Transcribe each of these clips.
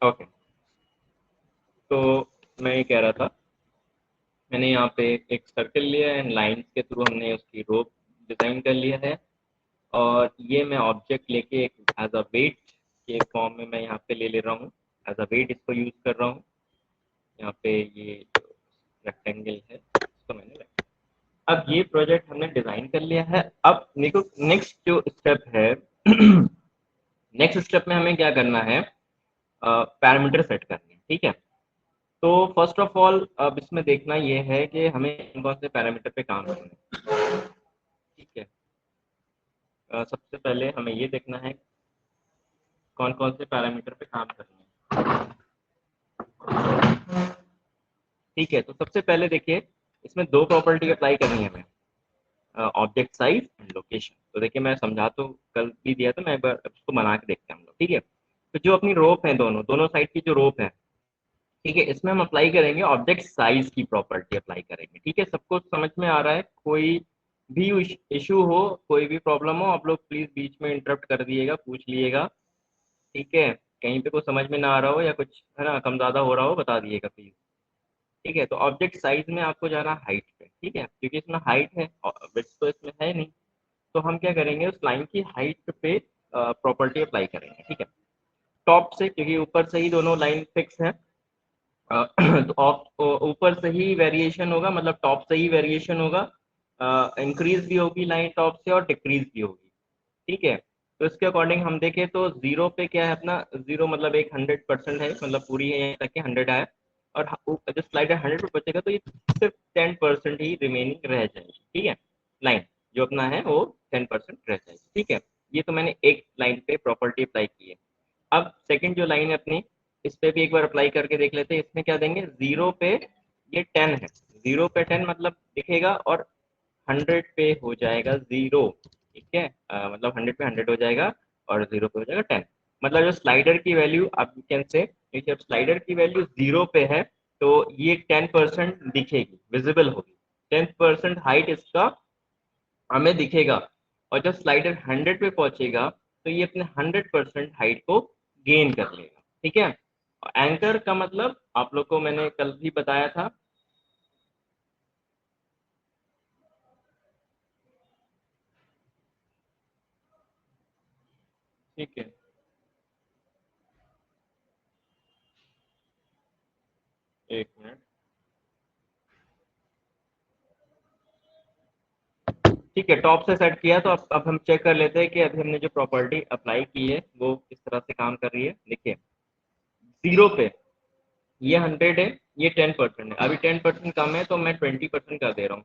Okay, तो मैं ये कह रहा था, मैंने यहाँ पे एक सर्कल लिया है एंड लाइंस के थ्रू हमने उसकी रो डिज़ाइन कर लिया है। और ये मैं ऑब्जेक्ट लेके एक एज अ वेट के फॉर्म में मैं यहाँ पे ले रहा हूँ, एज अ वेट इसको यूज़ कर रहा हूँ। यहाँ पे ये रेक्टेंगल है, इसको मैंने अब ये प्रोजेक्ट हमने डिज़ाइन कर लिया है। अब देखो नेक्स्ट जो स्टेप है नेक्स्ट स्टेप में हमें क्या करना है, पैरामीटर सेट करने हैं, ठीक है। तो फर्स्ट ऑफ ऑल अब इसमें देखना ये है कि हमें कौन से पैरामीटर पे काम करना है, ठीक है। सबसे पहले हमें ये देखना है कौन कौन से पैरामीटर पे काम करना है, ठीक है। तो सबसे पहले देखिए, इसमें दो प्रॉपर्टी अप्लाई करनी है हमें, ऑब्जेक्ट साइज एंड लोकेशन। तो देखिए मैं समझा तो कल भी दिया था, मैं एक बार इसको बना के देखते हैं हम लोग, ठीक है। तो जो अपनी रोप है, दोनों दोनों साइड की जो रोप है, ठीक है, इसमें हम अप्लाई करेंगे ऑब्जेक्ट साइज की प्रॉपर्टी अप्लाई करेंगे, ठीक है। सबको समझ में आ रहा है? कोई भी इशू हो, कोई भी प्रॉब्लम हो, आप लोग प्लीज बीच में इंटरप्ट कर दिएगा, पूछ लिएगा, ठीक है। कहीं पे कुछ समझ में ना आ रहा हो या कुछ है ना कम ज़्यादा हो रहा हो, बता दिएगा प्लीज, ठीक है। तो ऑब्जेक्ट साइज में आपको जाना हाइट पे, ठीक है, क्योंकि इसमें हाइट है, विड्थ तो इसमें है नहीं। तो हम क्या करेंगे, उस लाइन की हाइट पे प्रॉपर्टी अप्लाई करेंगे, ठीक है। टॉप से, क्योंकि ऊपर से ही दोनों लाइन फिक्स है, तो ऊपर से ही वेरिएशन होगा, मतलब टॉप से ही वेरिएशन होगा, इंक्रीज भी होगी लाइन टॉप से और डिक्रीज भी होगी, ठीक है। तो इसके अकॉर्डिंग हम देखें तो जीरो पे क्या है अपना, जीरो मतलब एक 100% है, मतलब पूरी है यहाँ तक कि 100 आए, और जब स्लाइडर 100 पे पहुंचेगा तो ये सिर्फ 10% ही रिमेनिंग रह जाएगी, ठीक है। लाइन जो अपना है वो 10% रह जाएगी, ठीक है। ये तो मैंने एक लाइन पे प्रॉपर्टी अप्लाई की है। अब सेकंड जो लाइन है अपनी, इस पे भी एक बार अप्लाई करके देख लेते हैं। इसमें क्या देंगे, जीरो पे ये 10 है, जीरो पे 10 मतलब दिखेगा, और 100 पे हो जाएगा जीरो, ठीक है। मतलब 100 पे 100 हो जाएगा और जीरो पे हो जाएगा 10। मतलब जो स्लाइडर की वैल्यू आप कैन से, जब स्लाइडर की वैल्यू जीरो पे है तो ये 10% दिखेगी, विजिबल होगी, 10% हाइट इसका हमें दिखेगा। और जब स्लाइडर 100 पे पहुंचेगा तो ये अपने 100% हाइट को गेन कर लेगा, ठीक है। एंकर का मतलब आप लोग को मैंने कल भी बताया था, ठीक है। एक मिनट, ठीक है, टॉप से सेट किया तो अब हम चेक कर लेते हैं कि अभी हमने जो प्रॉपर्टी अप्लाई की है वो किस तरह से काम कर रही है। देखिए जीरो पे ये 100 है, ये 10% है, अभी 10% कम है तो मैं 20% कर दे रहा हूँ,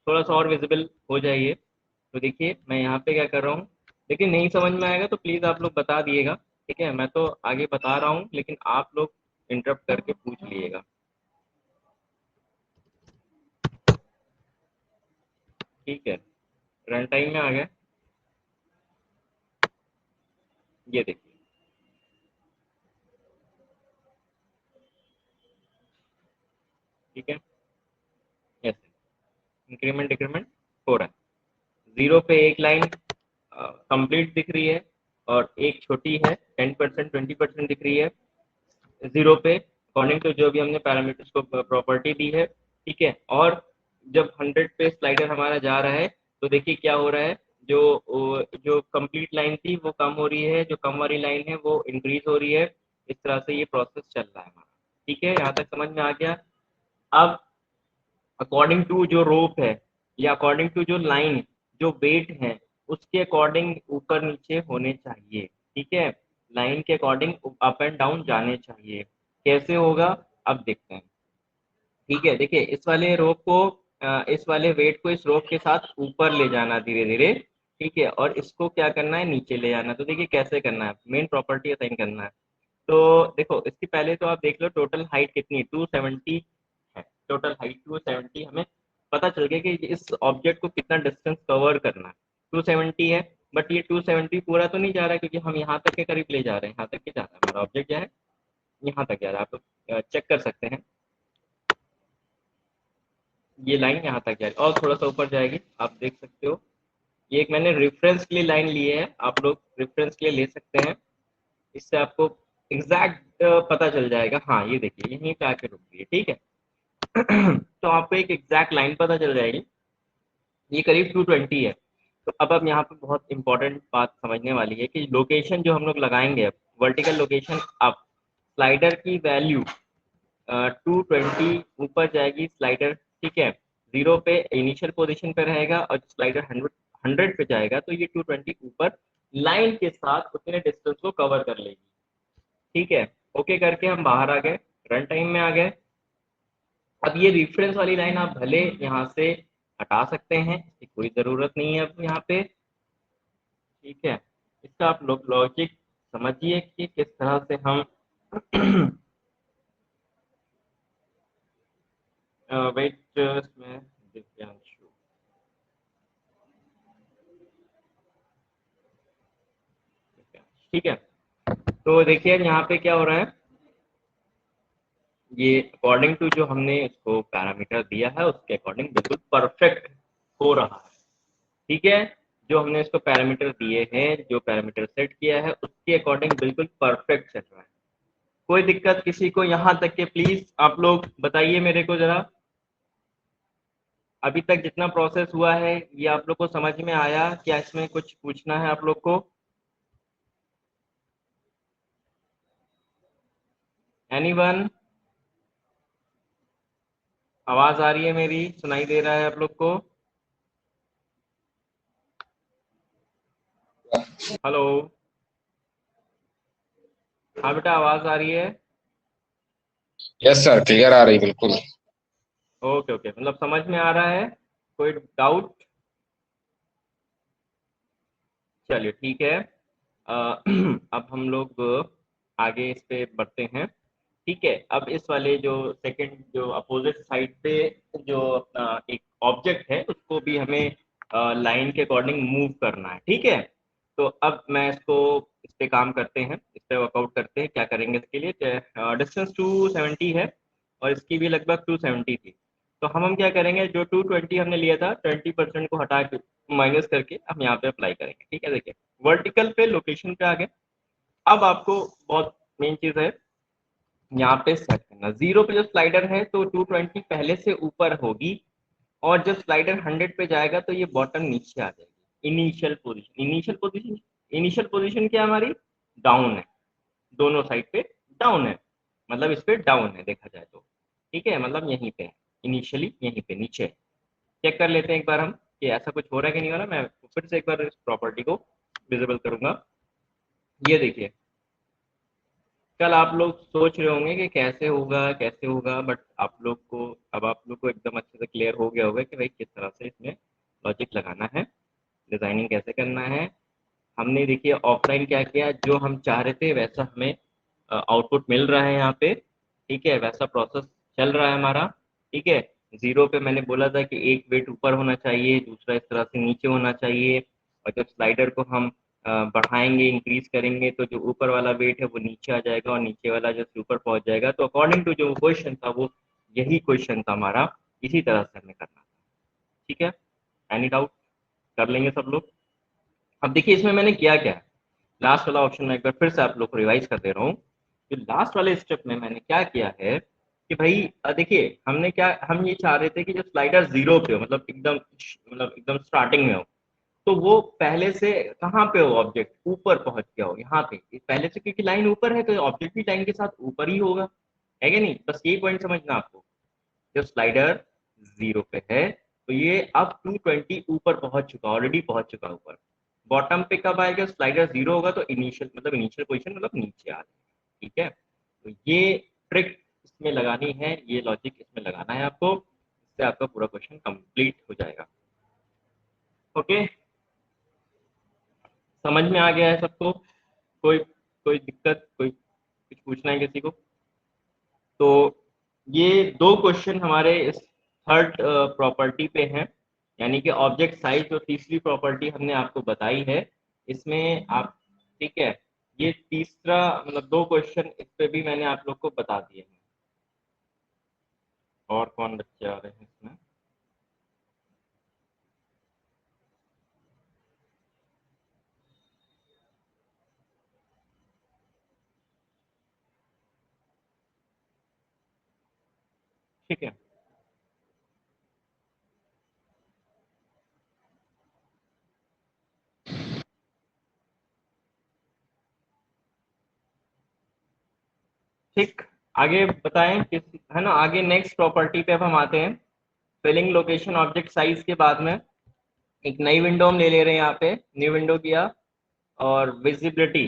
थोड़ा सा और विजिबल हो जाइए। तो देखिए मैं यहाँ पे क्या कर रहा हूँ, लेकिन नहीं समझ में आएगा तो प्लीज़ आप लोग बता दिएगा, ठीक है। मैं तो आगे बता रहा हूँ लेकिन आप लोग इंटरप्ट करके पूछ लिएगा, ठीक है। रन टाइम में आ गया, ये देखिए, ठीक है, ऐसे इंक्रीमेंट डिक्रीमेंट हो रहा है। जीरो पे एक लाइन कंप्लीट दिख रही है और एक छोटी है 10% 20% दिख रही है जीरो पे, अकॉर्डिंग टू जो भी हमने पैरामीटर्स को प्रॉपर्टी दी है, ठीक है। और जब 100 पे स्लाइडर हमारा जा रहा है तो देखिए क्या हो रहा है, जो जो कंप्लीट लाइन थी वो कम हो रही है, जो कम वाली लाइन है वो इंक्रीज हो रही है। इस तरह से ये प्रोसेस चल रहा है हमारा, ठीक है, यहाँ तक समझ में आ गया। अब अकॉर्डिंग टू जो रोप है या अकॉर्डिंग टू जो लाइन, जो वेट है, उसके अकॉर्डिंग ऊपर नीचे होने चाहिए, ठीक है। लाइन के अकॉर्डिंग अप एंड डाउन जाने चाहिए। कैसे होगा अब देखते हैं, ठीक है। देखिए इस वाले रोप को इस वाले वेट को इस रोप के साथ ऊपर ले जाना धीरे धीरे, ठीक है, और इसको क्या करना है, नीचे ले जाना। तो देखिए कैसे करना है, मेन प्रॉपर्टी असाइन करना है। तो देखो इसकी पहले तो आप देख लो टोटल हाइट कितनी है, 270 है। टोटल हाइट 270, हमें पता चल गया कि इस ऑब्जेक्ट को कितना डिस्टेंस कवर करना है, 270 है। बट ये 270 पूरा तो नहीं जा रहा है, क्योंकि हम यहाँ तक के करीब ले जा रहे हैं, यहाँ तक के जा रहा है हमारा ऑब्जेक्ट जो है, यहाँ तक जा रहा है। आप लोग चेक कर सकते हैं, ये लाइन यहाँ तक जाएगी और थोड़ा सा ऊपर जाएगी, आप देख सकते हो। ये एक मैंने रेफरेंस के लिए लाइन ली है, आप लोग रेफरेंस के लिए ले सकते हैं, इससे आपको एग्जैक्ट पता चल जाएगा। हाँ ये देखिए यहीं पे आके रुक गई, ठीक है। तो आपको एक एग्जैक्ट लाइन पता चल जाएगी, ये करीब 220 है। तो अब यहाँ पे बहुत इंपॉर्टेंट बात समझने वाली है कि लोकेशन जो हम लोग लगाएंगे, वर्टिकल लोकेशन, अब स्लाइडर की वैल्यू 220 ऊपर जाएगी स्लाइडर, ठीक है। 0 पे इनिशियल पोजीशन पे रहेगा और स्लाइडर 100 पे जाएगा तो ये 220 ऊपर लाइन के साथ उतने डिस्टेंस को कवर कर लेगी, ठीक है। ओके करके हम बाहर आ गए, रन टाइम में आ गए। अब ये रेफरेंस वाली लाइन आप भले यहाँ से हटा सकते हैं, इसकी कोई ज़रूरत नहीं है अब यहाँ पे, ठीक है। इसका आप लोग लॉजिक समझिए कि किस तरह से हम वेट में दिव्यांशु, ठीक है। तो देखिए यहाँ पे क्या हो रहा है, ये अकॉर्डिंग टू जो हमने इसको पैरामीटर दिया है उसके अकॉर्डिंग बिल्कुल परफेक्ट हो रहा है, ठीक है। जो हमने इसको पैरामीटर दिए हैं, जो पैरामीटर सेट किया है उसके अकॉर्डिंग बिल्कुल परफेक्ट चल रहा है। कोई दिक्कत किसी को यहाँ तक के प्लीज आप लोग बताइए मेरे को जरा, अभी तक जितना प्रोसेस हुआ है ये आप लोग को समझ में आया? क्या इसमें कुछ पूछना है आप लोग को? एनीवन? आवाज आ रही है मेरी, सुनाई दे रहा है आप लोग को? हेलो, हाँ बेटा आवाज आ रही है? यस सर, क्लियर आ रही बिल्कुल। ओके ओके, मतलब समझ में आ रहा है, कोई डाउट? चलिए ठीक है। अब हम लोग आगे इस पे बढ़ते हैं, ठीक है। अब इस वाले जो सेकंड जो अपोजिट साइड पे जो अपना एक ऑब्जेक्ट है उसको भी हमें लाइन के अकॉर्डिंग मूव करना है, ठीक है। तो अब मैं इसको इस पे काम करते हैं, इस पे वर्कआउट करते हैं, क्या करेंगे इसके लिए। डिस्टेंस 270 है और इसकी भी लगभग 270 थी। तो हम क्या करेंगे, जो 220 हमने लिया था 20% को हटा के माइनस करके हम यहाँ पे अप्लाई करेंगे, ठीक है। देखिए वर्टिकल पे लोकेशन पे आ गए। अब आपको बहुत मेन चीज है यहाँ पे सेट करना, 0 पे जो स्लाइडर है तो 220 पहले से ऊपर होगी, और जब स्लाइडर 100 पे जाएगा तो ये बॉटम नीचे आ जाएगी। इनिशियल पोजीशन, इनिशियल पोजीशन क्या हमारी डाउन है, दोनों साइड पे डाउन है, मतलब इस पे डाउन है देखा जाए तो, ठीक है। मतलब यहीं पे इनिशियली यहीं पे नीचे। चेक कर लेते हैं एक बार हम कि ऐसा कुछ हो रहा है कि नहीं हो रहा। मैं फिर से एक बार इस प्रॉपर्टी को विजिबल करूंगा। ये देखिए, कल आप लोग सोच रहे होंगे कि कैसे होगा कैसे होगा, बट आप लोग को अब आप लोग को एकदम अच्छे से क्लियर हो गया होगा कि भाई किस तरह से इसमें लॉजिक लगाना है, डिजाइनिंग कैसे करना है। हमने देखिए ऑफलाइन क्या किया, जो हम चाह रहे थे वैसा हमें आउटपुट मिल रहा है यहाँ पे, ठीक है। वैसा प्रोसेस चल रहा है हमारा, ठीक है। 0 पे मैंने बोला था कि एक वेट ऊपर होना चाहिए, दूसरा इस तरह से नीचे होना चाहिए, और जब स्लाइडर को हम बढ़ाएंगे इंक्रीज करेंगे तो जो ऊपर वाला वेट है वो नीचे आ जाएगा और नीचे वाला जो ऊपर पहुंच जाएगा। तो अकॉर्डिंग टू जो क्वेश्चन था वो यही क्वेश्चन था हमारा, इसी तरह से हमें करना था, ठीक है। Any doubt? कर लेंगे सब लोग। अब देखिए इसमें मैंने किया क्या है, लास्ट वाला ऑप्शन में एक बार फिर से आप लोग को रिवाइज कर दे रहा हूँ। जो लास्ट वाले स्टेप में मैंने क्या किया है कि भाई देखिए हमने क्या, हम ये चाह रहे थे कि जो स्लाइडर 0 पे हो, मतलब एकदम स्टार्टिंग में हो, तो वो पहले से कहाँ पे हो, ऑब्जेक्ट ऊपर पहुंच गया हो यहाँ पे पहले से, क्योंकि लाइन ऊपर है तो ऑब्जेक्ट भी लाइन के साथ ऊपर ही होगा, है कि नहीं। बस यही पॉइंट समझना आपको, जब स्लाइडर 0 पे है तो ये अब 220 ऊपर पहुंच चुका, ऑलरेडी पहुंच चुका ऊपर। बॉटम पे कब आएगा, स्लाइडर 0 होगा तो इनिशियल पोजीशन मतलब नीचे आ जाएगा, ठीक है। तो ये ट्रिक इसमें लगानी है, ये लॉजिक इसमें लगाना है आपको, इससे आपका पूरा क्वेश्चन कंप्लीट हो जाएगा। ओके, समझ में आ गया है सबको? कोई कोई दिक्कत, कोई कुछ पूछना है किसी को? तो ये दो क्वेश्चन हमारे इस थर्ड प्रॉपर्टी पे हैं, यानी कि ऑब्जेक्ट साइज जो तीसरी प्रॉपर्टी हमने आपको बताई है इसमें आप, ठीक है। ये तीसरा मतलब दो क्वेश्चन इस पे भी मैंने आप लोग को बता दिए हैं। और कौन बच्चे आ रहे हैं इसमें? ठीक है। ठीक, आगे बताएं किस, है ना। आगे नेक्स्ट प्रॉपर्टी पे अब हम आते हैं। फिलिंग लोकेशन ऑब्जेक्ट साइज के बाद में एक नई विंडो हम ले ले रहे हैं। यहाँ पे न्यू विंडो किया और विजिबिलिटी,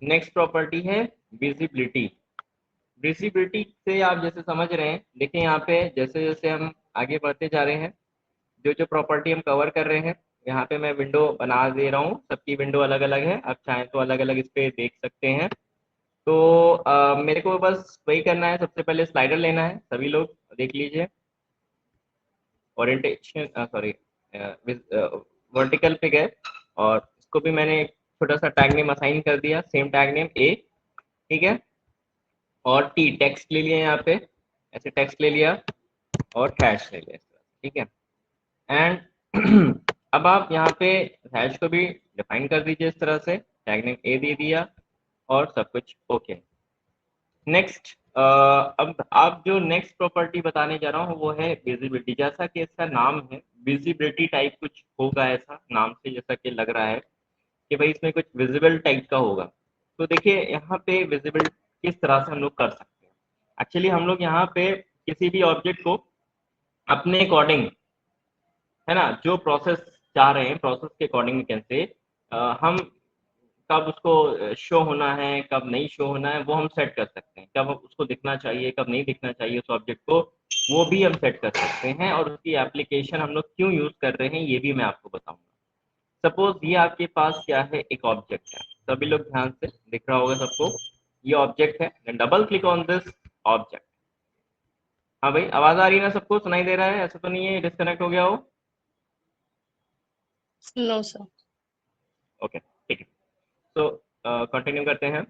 नेक्स्ट प्रॉपर्टी है विजिबिलिटी। विजिबिलिटी से आप जैसे समझ रहे हैं, देखिए यहाँ पे जैसे जैसे हम आगे बढ़ते जा रहे हैं, जो जो प्रॉपर्टी हम कवर कर रहे हैं, यहाँ पे मैं विंडो बना दे रहा हूँ। सबकी विंडो अलग अलग है, आप चाहें तो अलग अलग इस पे देख सकते हैं। तो मेरे को बस वही करना है। सबसे पहले स्लाइडर लेना है, सभी लोग देख लीजिए। ओरिएंटेशन, सॉरी, वर्टिकल पे गए और इसको भी मैंने एक छोटा सा टैग नेम असाइन कर दिया, सेम टैग नेम ए, ठीक है। और टी टेक्स्ट ले लिया यहाँ पे, ऐसे टेक्स्ट ले लिया और हैश ले लिया, ठीक है। एंड अब आप यहाँ पे हैश को भी डिफाइन कर दीजिए इस तरह से, टैग नेम ए दे दिया और सब कुछ ओके। नेक्स्ट, अब आप जो नेक्स्ट प्रॉपर्टी बताने जा रहा हूँ वो है विजिबिलिटी। जैसा कि इसका नाम है, विजिबिलिटी टाइप कुछ होगा, ऐसा नाम से जैसा कि लग रहा है कि भाई इसमें कुछ विजिबल टाइप का होगा। तो देखिए यहाँ पे विजिबल किस तरह से हम लोग कर सकते हैं। एक्चुअली हम लोग यहाँ पे किसी भी ऑब्जेक्ट को अपने अकॉर्डिंग, है ना, जो प्रोसेस चाह रहे हैं प्रोसेस के अकॉर्डिंग कैसे हम कब उसको शो होना है, कब नहीं शो होना है, वो हम सेट कर सकते हैं। कब उसको दिखना चाहिए, कब नहीं दिखना चाहिए उस ऑब्जेक्ट को, वो भी हम सेट कर सकते हैं। और उसकी एप्लीकेशन हम लोग क्यों यूज कर रहे हैं ये भी मैं आपको बताऊंगा। सपोज ये आपके पास क्या है, एक ऑब्जेक्ट है, सभी लोग ध्यान से दिख रहा होगा सबको, ये ऑब्जेक्ट है। Double click on this object. हाँ भाई, आवाज आ रही है ना, सबको सुनाई दे रहा है? ऐसा तो नहीं है डिस्कनेक्ट हो गया हो? No sir. ओके, ठीक है। तो कंटिन्यू करते हैं।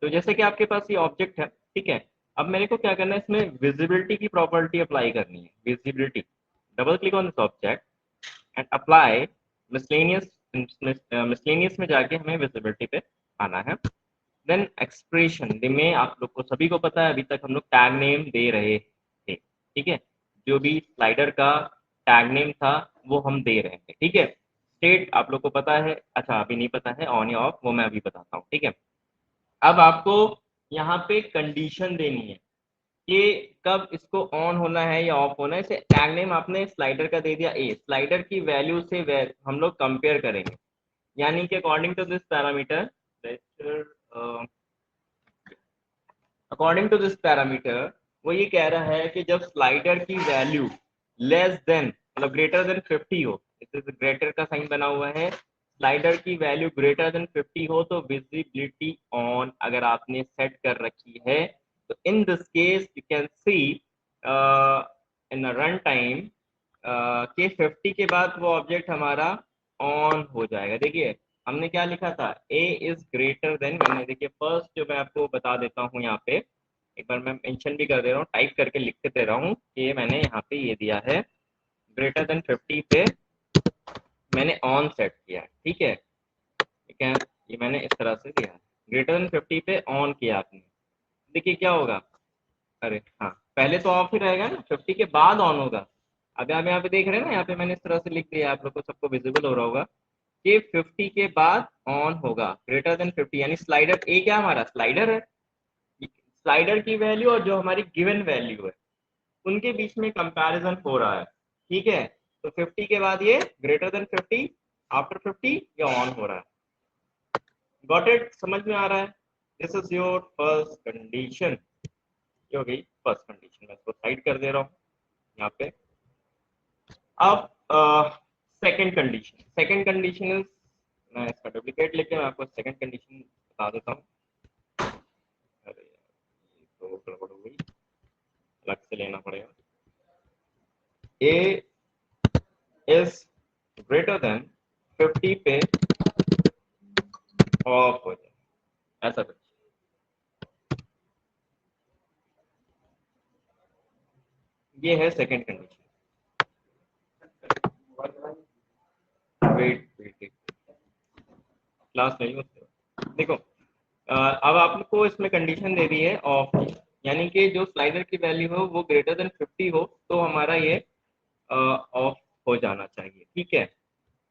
तो जैसे कि आपके पास ये ऑब्जेक्ट है, ठीक है। अब मेरे को क्या करना है, इसमें विजिबिलिटी की प्रॉपर्टी अप्लाई करनी है। Visibility, double click on this object and apply miscellaneous. Miscellaneous में जाके हमें विजिबिलिटी पे आना है। देन एक्सप्रेशन में आप लोग को सभी को पता है, अभी तक हम लोग टैग नेम दे रहे थे, ठीक है। जो भी स्लाइडर का टैग नेम था वो हम दे रहे थे, ठीक है। स्टेट आप लोग को पता है, अच्छा अभी नहीं पता है ऑन या ऑफ, वो मैं अभी बताता हूँ, ठीक है। अब आपको यहाँ पे कंडीशन देनी है कि कब इसको ऑन होना है या ऑफ होना है। इसे टैग नेम आपने स्लाइडर का दे दिया ए, स्लाइडर की वैल्यू से हम लोग कंपेयर करेंगे। यानी कि according to this parameter, according to this parameter वो ये कह रहा है कि जब स्लाइडर की वैल्यू लेस देन, मतलब ग्रेटर देन 50 हो, इस ग्रेटर का साइन बना हुआ है, स्लाइडर की वैल्यू ग्रेटर देन 50 हो तो विजिबिलिटी ऑन अगर आपने सेट कर रखी है। तो in this case you can see in run time के 50 के बाद वो ऑब्जेक्ट हमारा ऑन हो जाएगा। देखिए हमने क्या लिखा था, a इज ग्रेटर देन, मैंने देखिए फर्स्ट जो मैं आपको बता देता हूँ यहाँ पे, एक बार मैं मेंशन भी कर दे रहा हूँ, टाइप करके लिख के दे रहा हूँ कि मैंने यहाँ पे ये दिया है ग्रेटर देन 50 पे मैंने ऑन सेट किया है, ठीक है। ठीक है, ये मैंने इस तरह से दिया है, ग्रेटर देन 50 पे ऑन किया आपने। देखिए क्या होगा, अरे हाँ, पहले तो ऑफ ही रहेगा ना, 50 के बाद ऑन होगा। अभी आप यहाँ पे देख रहे हैं ना, यहाँ पे मैंने इस तरह से लिख दिया, आप लोग को सबको विजिबल हो रहा होगा कि 50 के बाद ऑन होगा, ग्रेटर देन 50। यानी स्लाइडर ए क्या हमारा स्लाइडर है, स्लाइडर की वैल्यू और जो हमारी गिवन वैल्यू है उनके बीच में कंपैरिजन हो रहा है, ठीक है। तो 50 के बाद ये ग्रेटर देन 50, आफ्टर 50 ये ऑन हो रहा है। गॉट इट, समझ में आ रहा है? This is your first condition, ये हो गई फर्स्ट कंडीशन। मैं इसको साइड कर दे रहा हूँ यहाँ पे। अब second condition, second condition is, मैं इसका डुप्लीकेट लेके मैं आपको सेकंड कंडीशन बता देता हूँ। अरे यार, ये तो गड़बड़ हो गई, अलग से लेना पड़ेगा। ए इज ग्रेटर देन 50 पे ऑफ हो जाए, ऐसा कुछ। ये है second condition. Wait wait, class नहीं होती, देखो अब आपको इसमें कंडीशन दे दी है ऑफ की, यानी कि जो स्लाइडर की वैल्यू हो वो ग्रेटर देन 50 हो तो हमारा ये ऑफ हो जाना चाहिए। ठीक है,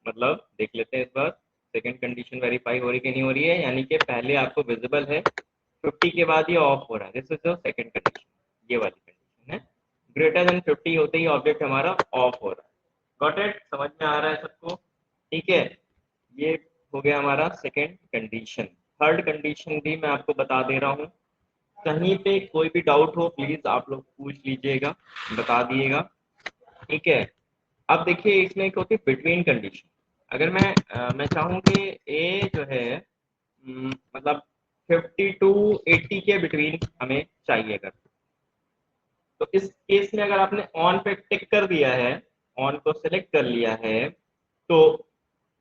मतलब देख लेते हैं इस बार सेकंड कंडीशन वेरीफाई हो रही कि नहीं हो रही है, यानी कि पहले आपको विजिबल है, 50 के बाद ये ऑफ हो रहा है, this is the second condition, ये वाली कंडीशन है। ग्रेटर देन 50 होते ही ऑब्जेक्ट हमारा ऑफ हो रहा है। गॉट इट, समझ में आ रहा है सबको? ठीक है, ये हो गया हमारा सेकंड कंडीशन। थर्ड कंडीशन भी मैं आपको बता दे रहा हूँ, कहीं पे कोई भी डाउट हो प्लीज आप लोग पूछ लीजिएगा, बता दिएगा। ठीक है, अब देखिए इसमें एक होती है बिटवीन कंडीशन। अगर मैं चाहूँ कि ए जो है मतलब 50 टू 80 के बिटवीन हमें चाहिए, अगर तो इस केस में अगर आपने ऑन पे टिक कर दिया है, ऑन को सिलेक्ट कर लिया है, तो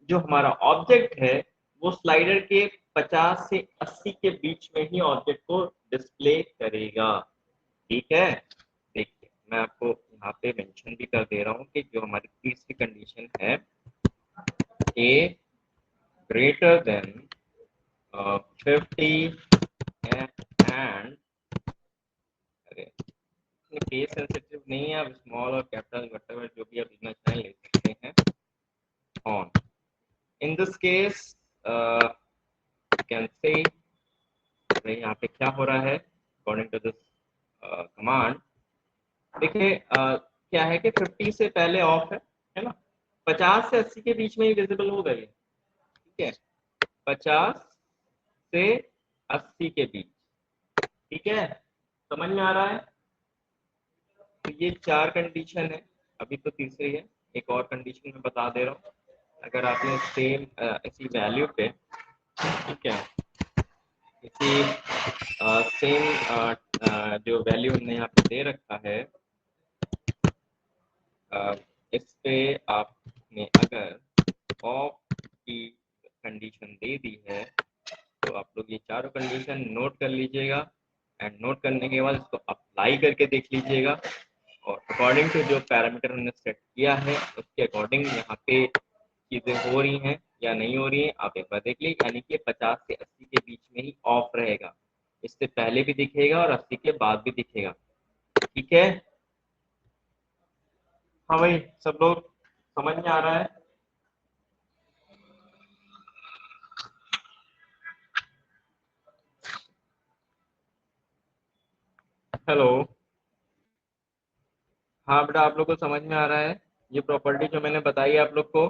जो हमारा ऑब्जेक्ट है वो स्लाइडर के 50 से 80 के बीच में ही ऑब्जेक्ट को डिस्प्ले करेगा। ठीक है, देखिए मैं आपको यहाँ पे मेंशन भी कर दे रहा हूँ कि जो हमारी तीसरी कंडीशन है, ए ग्रेटर देन 50 एंड, अरे केस सेंसिटिव नहीं है, आप स्मॉल और कैपिटल व्हाटएवर जो भी आप लिखना चाहें ले सकते हैं on. In this case can say यहाँ पे क्या हो रहा है अकॉर्डिंग टू दिस कमांड। देखिए क्या है कि 50 से पहले ऑफ है ना, 50 से 80 के बीच में ही विजिबल हो गई है। ठीक है, 50 से 80 के बीच। ठीक है, समझ में आ रहा है? तो ये चार कंडीशन है, अभी तो तीसरी है, एक और कंडीशन मैं बता दे रहा हूँ। अगर आपने सेम इसी वैल्यू पे, ठीक है, इसी सेम जो वैल्यू हमने यहाँ पे दे रखा है, इस पे आपने अगर ऑफ की कंडीशन दे दी है तो आप लोग ये चारों कंडीशन नोट कर लीजिएगा, एंड नोट करने के बाद इसको अप्लाई करके देख लीजिएगा, और अकॉर्डिंग टू जो पैरामीटर हमने सेट किया है उसके अकॉर्डिंग यहाँ पे चीज़ें हो रही हैं या नहीं हो रही हैं आप एक बार देख लीजिए, यानी कि 50 से 80 के बीच में ही ऑफ रहेगा, इससे पहले भी दिखेगा और 80 के बाद भी दिखेगा। ठीक है, हाँ भाई सब लोग समझ में आ रहा है? हेलो, हाँ बेटा आप लोग को समझ में आ रहा है ये प्रॉपर्टी जो मैंने बताई आप लोग को?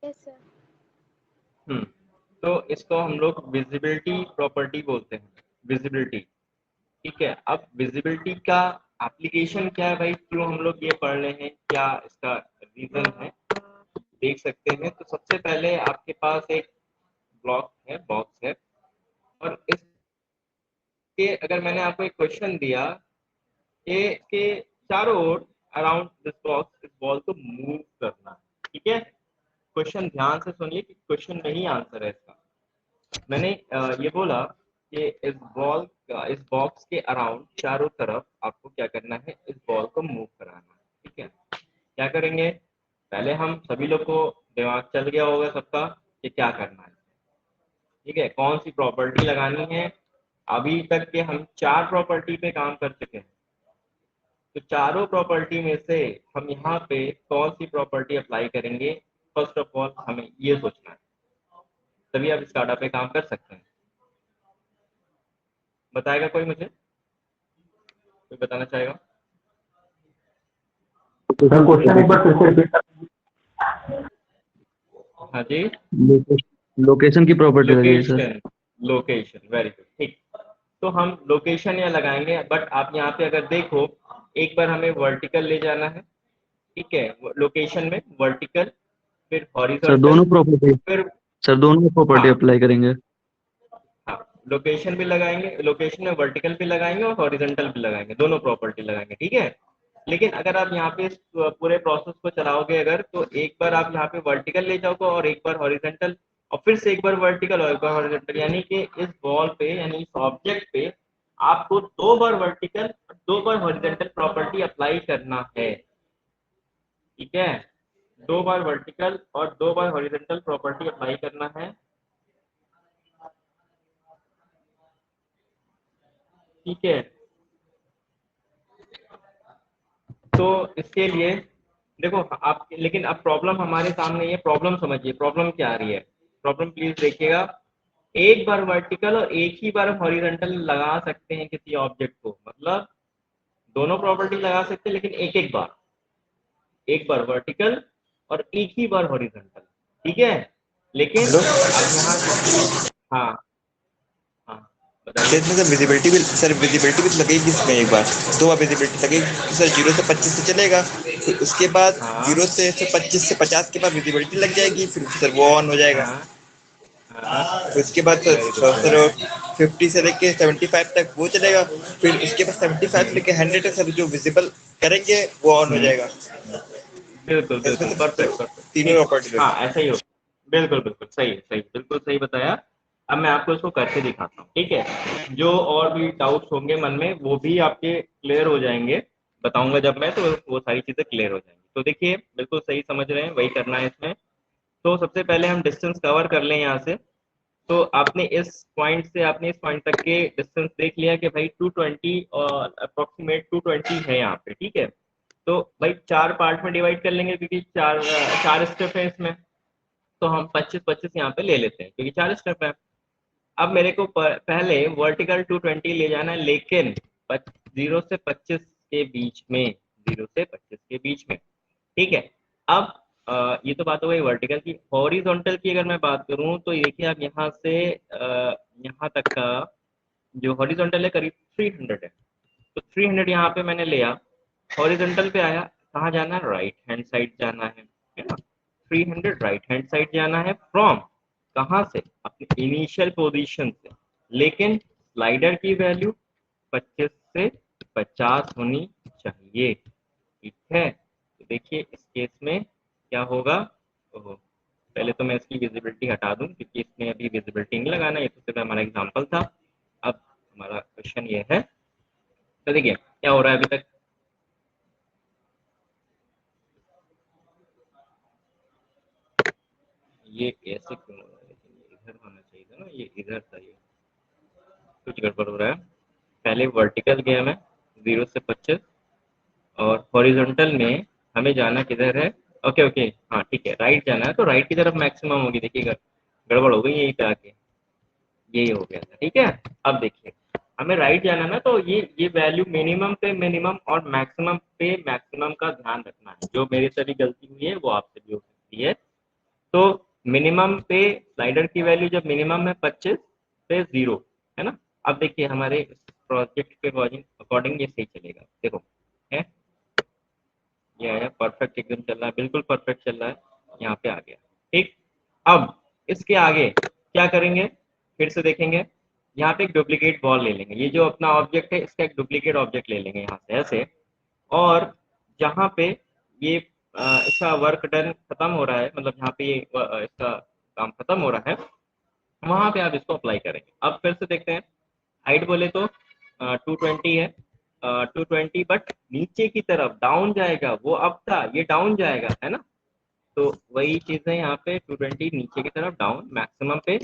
Yes sir. तो इसको हम लोग विजिबिलिटी प्रॉपर्टी बोलते हैं, विजिबिलिटी। ठीक है, अब विजिबिलिटी का एप्लीकेशन क्या है भाई, क्यों हम लोग ये पढ़ रहे हैं, क्या इसका रीजन है, देख सकते हैं। तो सबसे पहले आपके पास एक ब्लॉक है, बॉक्स है, और इसके अगर मैंने आपको एक क्वेश्चन दिया कि के चारों ओर अराउंड दिस बॉक्स इस बॉल को मूव करना है। ठीक है, क्वेश्चन ध्यान से सुनिए कि क्वेश्चन में ही आंसर है इसका। मैंने ये बोला कि इस बॉक्स के अराउंड चारों तरफ आपको क्या करना है, इस बॉल को मूव कराना है। ठीक है, क्या करेंगे, पहले हम सभी लोग को दिमाग चल गया होगा सबका कि क्या करना है। ठीक है, कौन सी प्रॉपर्टी लगानी है, अभी तक के हम चार प्रॉपर्टी पे काम कर चुके हैं, तो चारों प्रॉपर्टी में से हम यहाँ पे कौन सी प्रॉपर्टी अप्लाई करेंगे, फर्स्ट ऑफ ऑल हमें ये सोचना है, तभी आप इस डाटा पे काम कर सकते हैं। बताएगा कोई मुझे, कोई बताना चाहेगा? क्वेश्चन एक बार फिर से रिपीट हाँ जी, लोकेशन की प्रॉपर्टी लगाइए sir. Location, location, very good. ठीक, तो हम लोकेशन या लगाएंगे, बट आप यहाँ पे अगर देखो एक बार हमें वर्टिकल ले जाना है। ठीक है, लोकेशन में वर्टिकल, फिर सर हॉरिजॉन्टल, दोनों प्रॉपर्टी फिर सर दोनों प्रॉपर्टी हाँ अप्लाई करेंगे। हाँ, लोकेशन भी लगाएंगे, लोकेशन में वर्टिकल भी लगाएंगे और हॉरिजॉन्टल भी लगाएंगे, दोनों प्रॉपर्टी लगाएंगे। ठीक है, लेकिन अगर आप यहाँ पे इस पूरे प्रोसेस को चलाओगे अगर, तो एक बार आप यहाँ पे वर्टिकल ले जाओगे और एक बार हॉरिजॉन्टल, और फिर से एक बार वर्टिकल और एक बार हॉरिजॉन्टल, यानी कि इस बॉल पे यानी इस ऑब्जेक्ट पे आपको दो बार वर्टिकल और दो बार हॉरिजॉन्टल प्रॉपर्टी अप्लाई करना है। ठीक है, दो बार वर्टिकल और दो बार हॉरिजॉन्टल प्रॉपर्टी अप्लाई करना है। ठीक है। तो इसके लिए देखो आप, लेकिन अब प्रॉब्लम हमारे सामने ये प्रॉब्लम समझिए, प्रॉब्लम क्या आ रही है। प्रॉब्लम प्लीज देखिएगा, एक बार वर्टिकल और एक ही बार हॉरिजॉन्टल लगा सकते हैं किसी ऑब्जेक्ट को, मतलब दोनों प्रॉपर्टी लगा सकते हैं लेकिन एक बार वर्टिकल और एक ही बार हॉरिजॉन्टल, ठीक है। लेकिन हेलो अब यहाँ, हाँ हाँ बताइए। इसमें सर विजिबिलिटी भी लगेगी इसमें एक बार, 2 बार विजिबिलिटी लगेगी तो सर 0 से 25 से चलेगा, फिर उसके बाद हाँ 0 से 25 से 50 के बाद विजिबिलिटी लग जाएगी, फिर सर वो ऑन हो जाएगा। हाँ हाँ, फिर उसके बाद sir very good very sir good. 50 से लेके 75 तक वो चलेगा, फिर उसके बाद 75 से लेके 100 तक सर जो विजिबल करेंगे वो ऑन हो जाएगा। बिल्कुल इसमें बिल्कुल, सर परफेक्ट परफेक्ट, तीनों ठीक। प्रॉपर्टी हाँ लगी। ऐसा ही हो, बिल्कुल बिल्कुल सही है, सही, बिल्कुल सही बताया। अब मैं आपको इसको करके दिखाता हूँ, ठीक है। जो और भी डाउट्स होंगे मन में वो भी आपके क्लियर हो जाएंगे, बताऊंगा जब मैं, तो वो सारी चीजें क्लियर हो जाएंगी। तो देखिए बिल्कुल सही समझ रहे हैं, वही करना है इसमें। तो सबसे पहले हम डिस्टेंस कवर कर लें यहाँ से। तो आपने इस पॉइंट से आपने इस पॉइंट तक के डिस्टेंस देख लिया कि भाई 220 और अप्रोक्सीमेट 220 है यहाँ पे, ठीक है। तो भाई 4 पार्ट में डिवाइड कर लेंगे क्योंकि चार स्टेप है इसमें। तो हम 25-25 यहाँ पे ले लेते हैं क्योंकि 4 स्टेप है। अब मेरे को पहले वर्टिकल 220 ले जाना है, लेकिन 0 से 25 के बीच में, 0 से 25 के बीच में, ठीक है। अब ये तो बात हो गई वर्टिकल की। हॉरिजॉन्टल की अगर मैं बात करूं तो देखिए आप यहाँ से यहाँ तक का जो हॉरिजॉन्टल है करीब 300 है। तो 300 यहाँ पे मैंने लिया, हॉरिजॉन्टल पे आया, कहाँ जाना है, राइट हैंड साइड जाना है ना। 300 राइट हैंड साइड जाना है, फ्रॉम कहाँ से, अपने इनिशियल पोजीशन से। लेकिन स्लाइडर की वैल्यू 25 से 50 होनी चाहिए, ठीक है। तो देखिए इस केस में क्या होगा। ओहो, पहले तो मैं इसकी विजिबिलिटी हटा दूं क्योंकि इसमें अभी विजिबिलिटी नहीं लगाना, ये तो सिर्फ हमारा एग्जांपल था। अब हमारा क्वेश्चन ये है, तो देखिए क्या हो रहा है अभी तक। ये ऐसे क्यों हो रहा है, लेकिन ये इधर होना चाहिए था ना, ये इधर था, ये कुछ गड़बड़ हो रहा है। पहले वर्टिकल गया मैं 0 से 25, और हॉरिजॉन्टल में हमें जाना किधर है, ओके ओके, हाँ ठीक है, राइट जाना है, तो राइट की तरफ मैक्सिमम होगी। देखिए गड़बड़ हो गई यहीं पे आके, यही हो गया था, ठीक है। अब देखिए हमें राइट जाना है ना, तो ये वैल्यू मिनिमम पे मिनिमम और मैक्सिमम पे मैक्सिमम का ध्यान रखना है। जो मेरे से भी गलती हुई है वो आपसे भी हो सकती है। तो मिनिमम पे स्लाइडर की वैल्यू जब मिनिमम है 25 पे 0 है ना। अब देखिए हमारे प्रोजेक्ट के अकॉर्डिंग ये सही चलेगा, देखो है, ये आया परफेक्ट, एकदम चल रहा है, बिल्कुल परफेक्ट चल रहा है, यहाँ पे आ गया, ठीक। अब इसके आगे क्या करेंगे, फिर से देखेंगे, यहाँ पे एक डुप्लीकेट बॉल ले लेंगे, ये जो अपना ऑब्जेक्ट है इसका एक डुप्लीकेट ऑब्जेक्ट ले लेंगे यहाँ से ऐसे। और जहाँ पे ये इसका वर्क डन खत्म हो रहा है, मतलब जहाँ पे ये इसका काम खत्म हो रहा है, वहां पे आप इसको अप्लाई करेंगे। अब फिर से देखते हैं, हाइट बोले तो 220 है, 220, बट नीचे की तरफ डाउन जाएगा, वो अप था ये डाउन जाएगा, है ना। तो वही चीज है यहाँ पे, 220 नीचे की तरफ डाउन, मैक्सिमम पे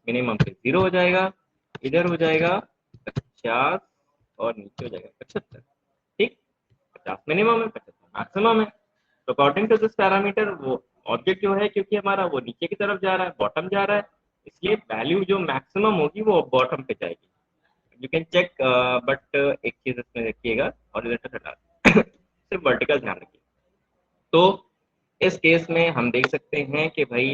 मिनिमम पे 0 हो जाएगा, इधर हो जाएगा 50 और नीचे हो जाएगा 75, ठीक। 50 मिनिमम है, 75 मैक्सिमम है। तो अकॉर्डिंग टू दिस पैरामीटर वो ऑब्जेक्ट जो है, क्योंकि हमारा वो नीचे की तरफ जा रहा है, बॉटम जा रहा है, इसलिए वैल्यू जो मैक्सिमम होगी वो बॉटम पे जाएगी। यू कैन चेक, बट एक चीज इसमें रखिएगा, हॉरिजॉन्टल हटा सिर्फ वर्टिकल ध्यान रखिए। तो इस केस में हम देख सकते हैं कि भाई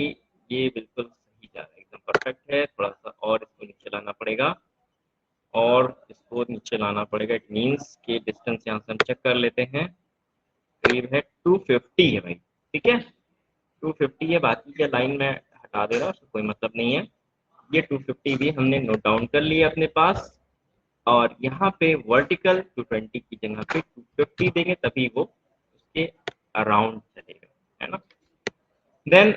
ये बिल्कुल सही जा रहा है, एकदम परफेक्ट है। थोड़ा सा और इसको नीचे लाना पड़ेगा, और इसको नीचे लाना पड़ेगा, इट मीन्स के डिस्टेंस यहाँ से हम चेक कर लेते हैं, करीब है 250 है भाई, ठीक है 250 है। बाकी के लाइन में हटा दे रहा हूँ, कोई मतलब नहीं है। ये 250 भी हमने नोट डाउन कर लिया अपने पास, और यहाँ पे वर्टिकल 220 की जगह पे 250 देंगे, तभी वो उसके अराउंड चलेगा, है ना। देन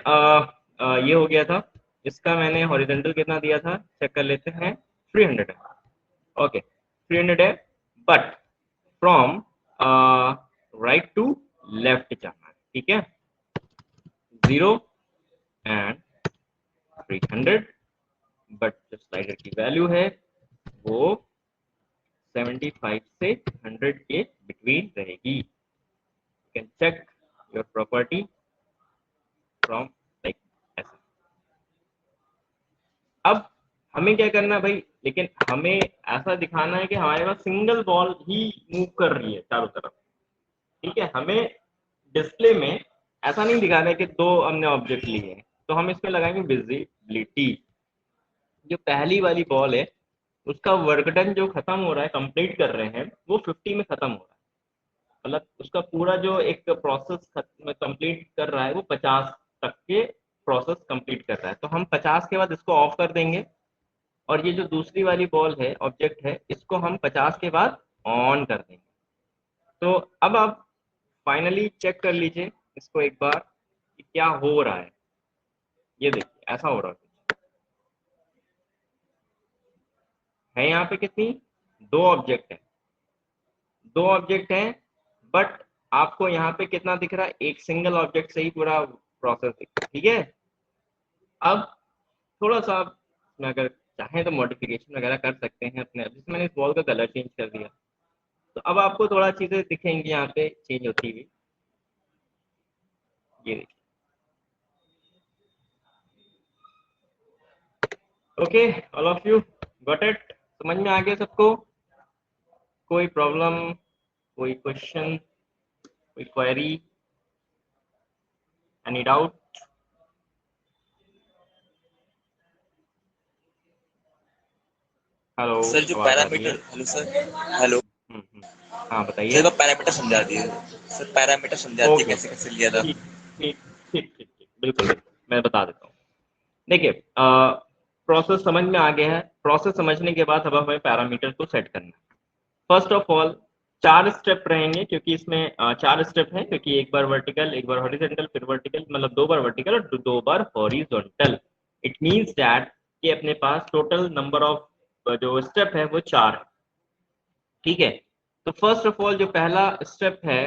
ये हो गया था। इसका मैंने हॉरिजॉन्टल कितना दिया था चेक कर लेते हैं, 300 है, ओके 300 है, but from right to left जाना है, ठीक है, 0 एंड 300, बट जो स्लाइडर की वैल्यू है वो 75 से 100 के बिटवीन रहेगी। You can check your property from like ऐसा। अब हमें क्या करना है भाई, लेकिन हमें ऐसा दिखाना है कि हमारे पास सिंगल बॉल ही मूव कर रही है चारों तरफ, ठीक है। हमें डिस्प्ले में ऐसा नहीं दिखाना है कि दो हमने ऑब्जेक्ट लिए हैं, तो हम इसमें लगाएंगे विजिबिलिटी। जो पहली वाली बॉल है उसका वर्क डन जो खत्म हो रहा है, कंप्लीट कर रहे हैं, वो 50 में खत्म हो रहा है, मतलब उसका पूरा जो एक प्रोसेस कंप्लीट कर रहा है वो 50 तक के प्रोसेस कंप्लीट कर रहा है। तो हम 50 के बाद इसको ऑफ कर देंगे, और ये जो दूसरी वाली बॉल है, ऑब्जेक्ट है, इसको हम 50 के बाद ऑन कर देंगे। तो अब आप फाइनली चेक कर लीजिए इसको एक बार कि क्या हो रहा है। ये देखिए ऐसा हो रहा है यहाँ पे कितनी, दो ऑब्जेक्ट है, दो ऑब्जेक्ट हैं, बट आपको यहाँ पे कितना दिख रहा है, एक सिंगल ऑब्जेक्ट से ही पूरा प्रोसेस दिख रहा है, ठीक है। अब थोड़ा सा इसमें अगर चाहें तो मॉडिफिकेशन वगैरह कर सकते हैं अपने, जैसे मैंने इस बॉल का कलर चेंज कर दिया, तो अब आपको थोड़ा चीजें दिखेंगी यहाँ पे चेंज होती हुई। ये देखिए, okay, all of you got it, समझ में आ गया सबको? कोई प्रॉब्लम, कोई क्वेश्चन, कोई query, any doubt? Hello sir जो आवाज आ रही है? पैरामीटर, हेलो सर, हेलो हाँ बताइए। सर, पैरामीटर समझा दिए सर, पैरामीटर समझा दिए ओके कैसे कैसे लिया था। ठीक ठीक ठीक ठीक ठीक, बिल्कुल बिल्कुल, मैं बता देता हूँ। देखिए प्रोसेस समझ में आ गया है। प्रोसेस समझने के बाद अब हमें पैरामीटर को सेट करना है। फर्स्ट ऑफ ऑल 4 स्टेप रहेंगे, क्योंकि इसमें 4 स्टेप हैं, क्योंकि एक बार वर्टिकल, एक बार हॉरिजॉन्टल, फिर वर्टिकल, मतलब 2 बार वर्टिकल और 2 बार हॉरिजॉन्टल। इट मींस दैट कि अपने पास टोटल नंबर ऑफ जो स्टेप है वो 4 है, ठीक है। तो फर्स्ट ऑफ ऑल जो पहला स्टेप है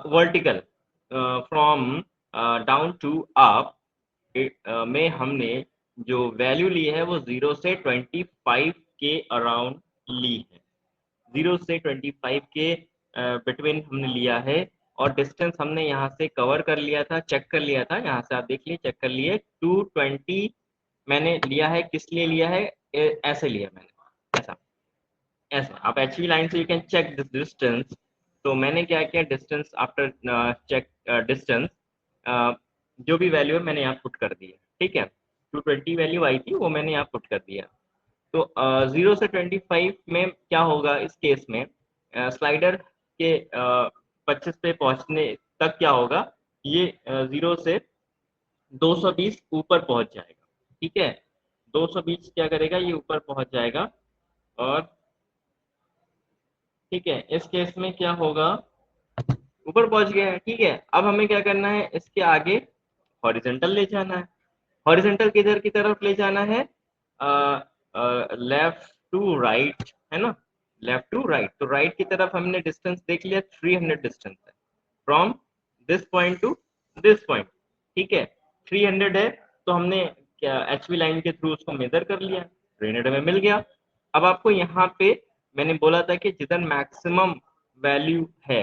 vertical from down to up में हमने जो वैल्यू ली है वो 0 से 25 के अराउंड ली है, 0 से 25 के बिटवीन हमने लिया है। और डिस्टेंस हमने यहाँ से कवर कर लिया था, चेक कर लिया था, यहाँ से आप देख लिए, चेक कर लिए 220 मैंने लिया है। किस लिए लिया है, ऐसे लिया मैंने, ऐसा ऐसा। आप एचवी लाइन से you can check this distance. तो मैंने क्या किया, डिस्टेंस आफ्टर चेक डिस्टेंस, जो भी वैल्यू है मैंने यहाँ पुट कर दी है, ठीक है। 220 वैल्यू आई थी वो मैंने यहाँ पुट कर दिया। तो 0 से 25 में क्या होगा इस केस में, स्लाइडर के 25 पे पहुंचने तक क्या होगा, ये 0 से 220 ऊपर पहुंच जाएगा, ठीक है। 220 क्या करेगा, ये ऊपर पहुंच जाएगा। और ठीक है, इस केस में क्या होगा, ऊपर पहुंच गया है, ठीक है। अब हमें क्या करना है, इसके आगे हॉरिजॉन्टल ले जाना है। हॉरिजॉन्टल किधर की तरफ ले जाना है, लेफ्ट टू राइट, है ना, लेफ्ट टू राइट। तो राइट की तरफ हमने डिस्टेंस देख लिया, 300 डिस्टेंस है from this point two this point, ठीक है। 300 है, तो हमने क्या एचवी लाइन के थ्रू उसको मेजर कर लिया, 300 में मिल गया। अब आपको यहाँ पे मैंने बोला था कि जिधर मैक्सिमम वैल्यू है,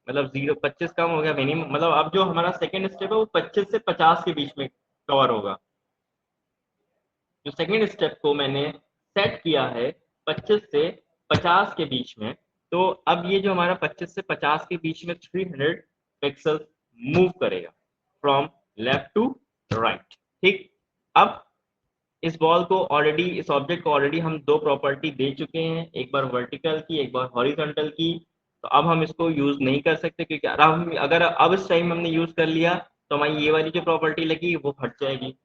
मतलब 25 कम हो गया मिनिमम, मतलब अब जो हमारा सेकेंड स्टेप है वो 25 से 50 के बीच में कवर होगा। जो सेकेंड स्टेप को मैंने सेट किया है 25 से 50 के बीच में, तो अब ये जो हमारा 25 से 50 के बीच में 300 पिक्सल मूव करेगा फ्रॉम लेफ्ट टू राइट, ठीक। अब इस बॉल को ऑलरेडी, इस ऑब्जेक्ट को ऑलरेडी हम 2 प्रॉपर्टी दे चुके हैं, एक बार वर्टिकल की, एक बार हॉरिजॉन्टल की। तो अब हम इसको यूज नहीं कर सकते, क्योंकि अगर अब इस टाइम हमने यूज कर लिया तो हमारी ये वाली जो प्रॉपर्टी लगी वो हट जाएगी।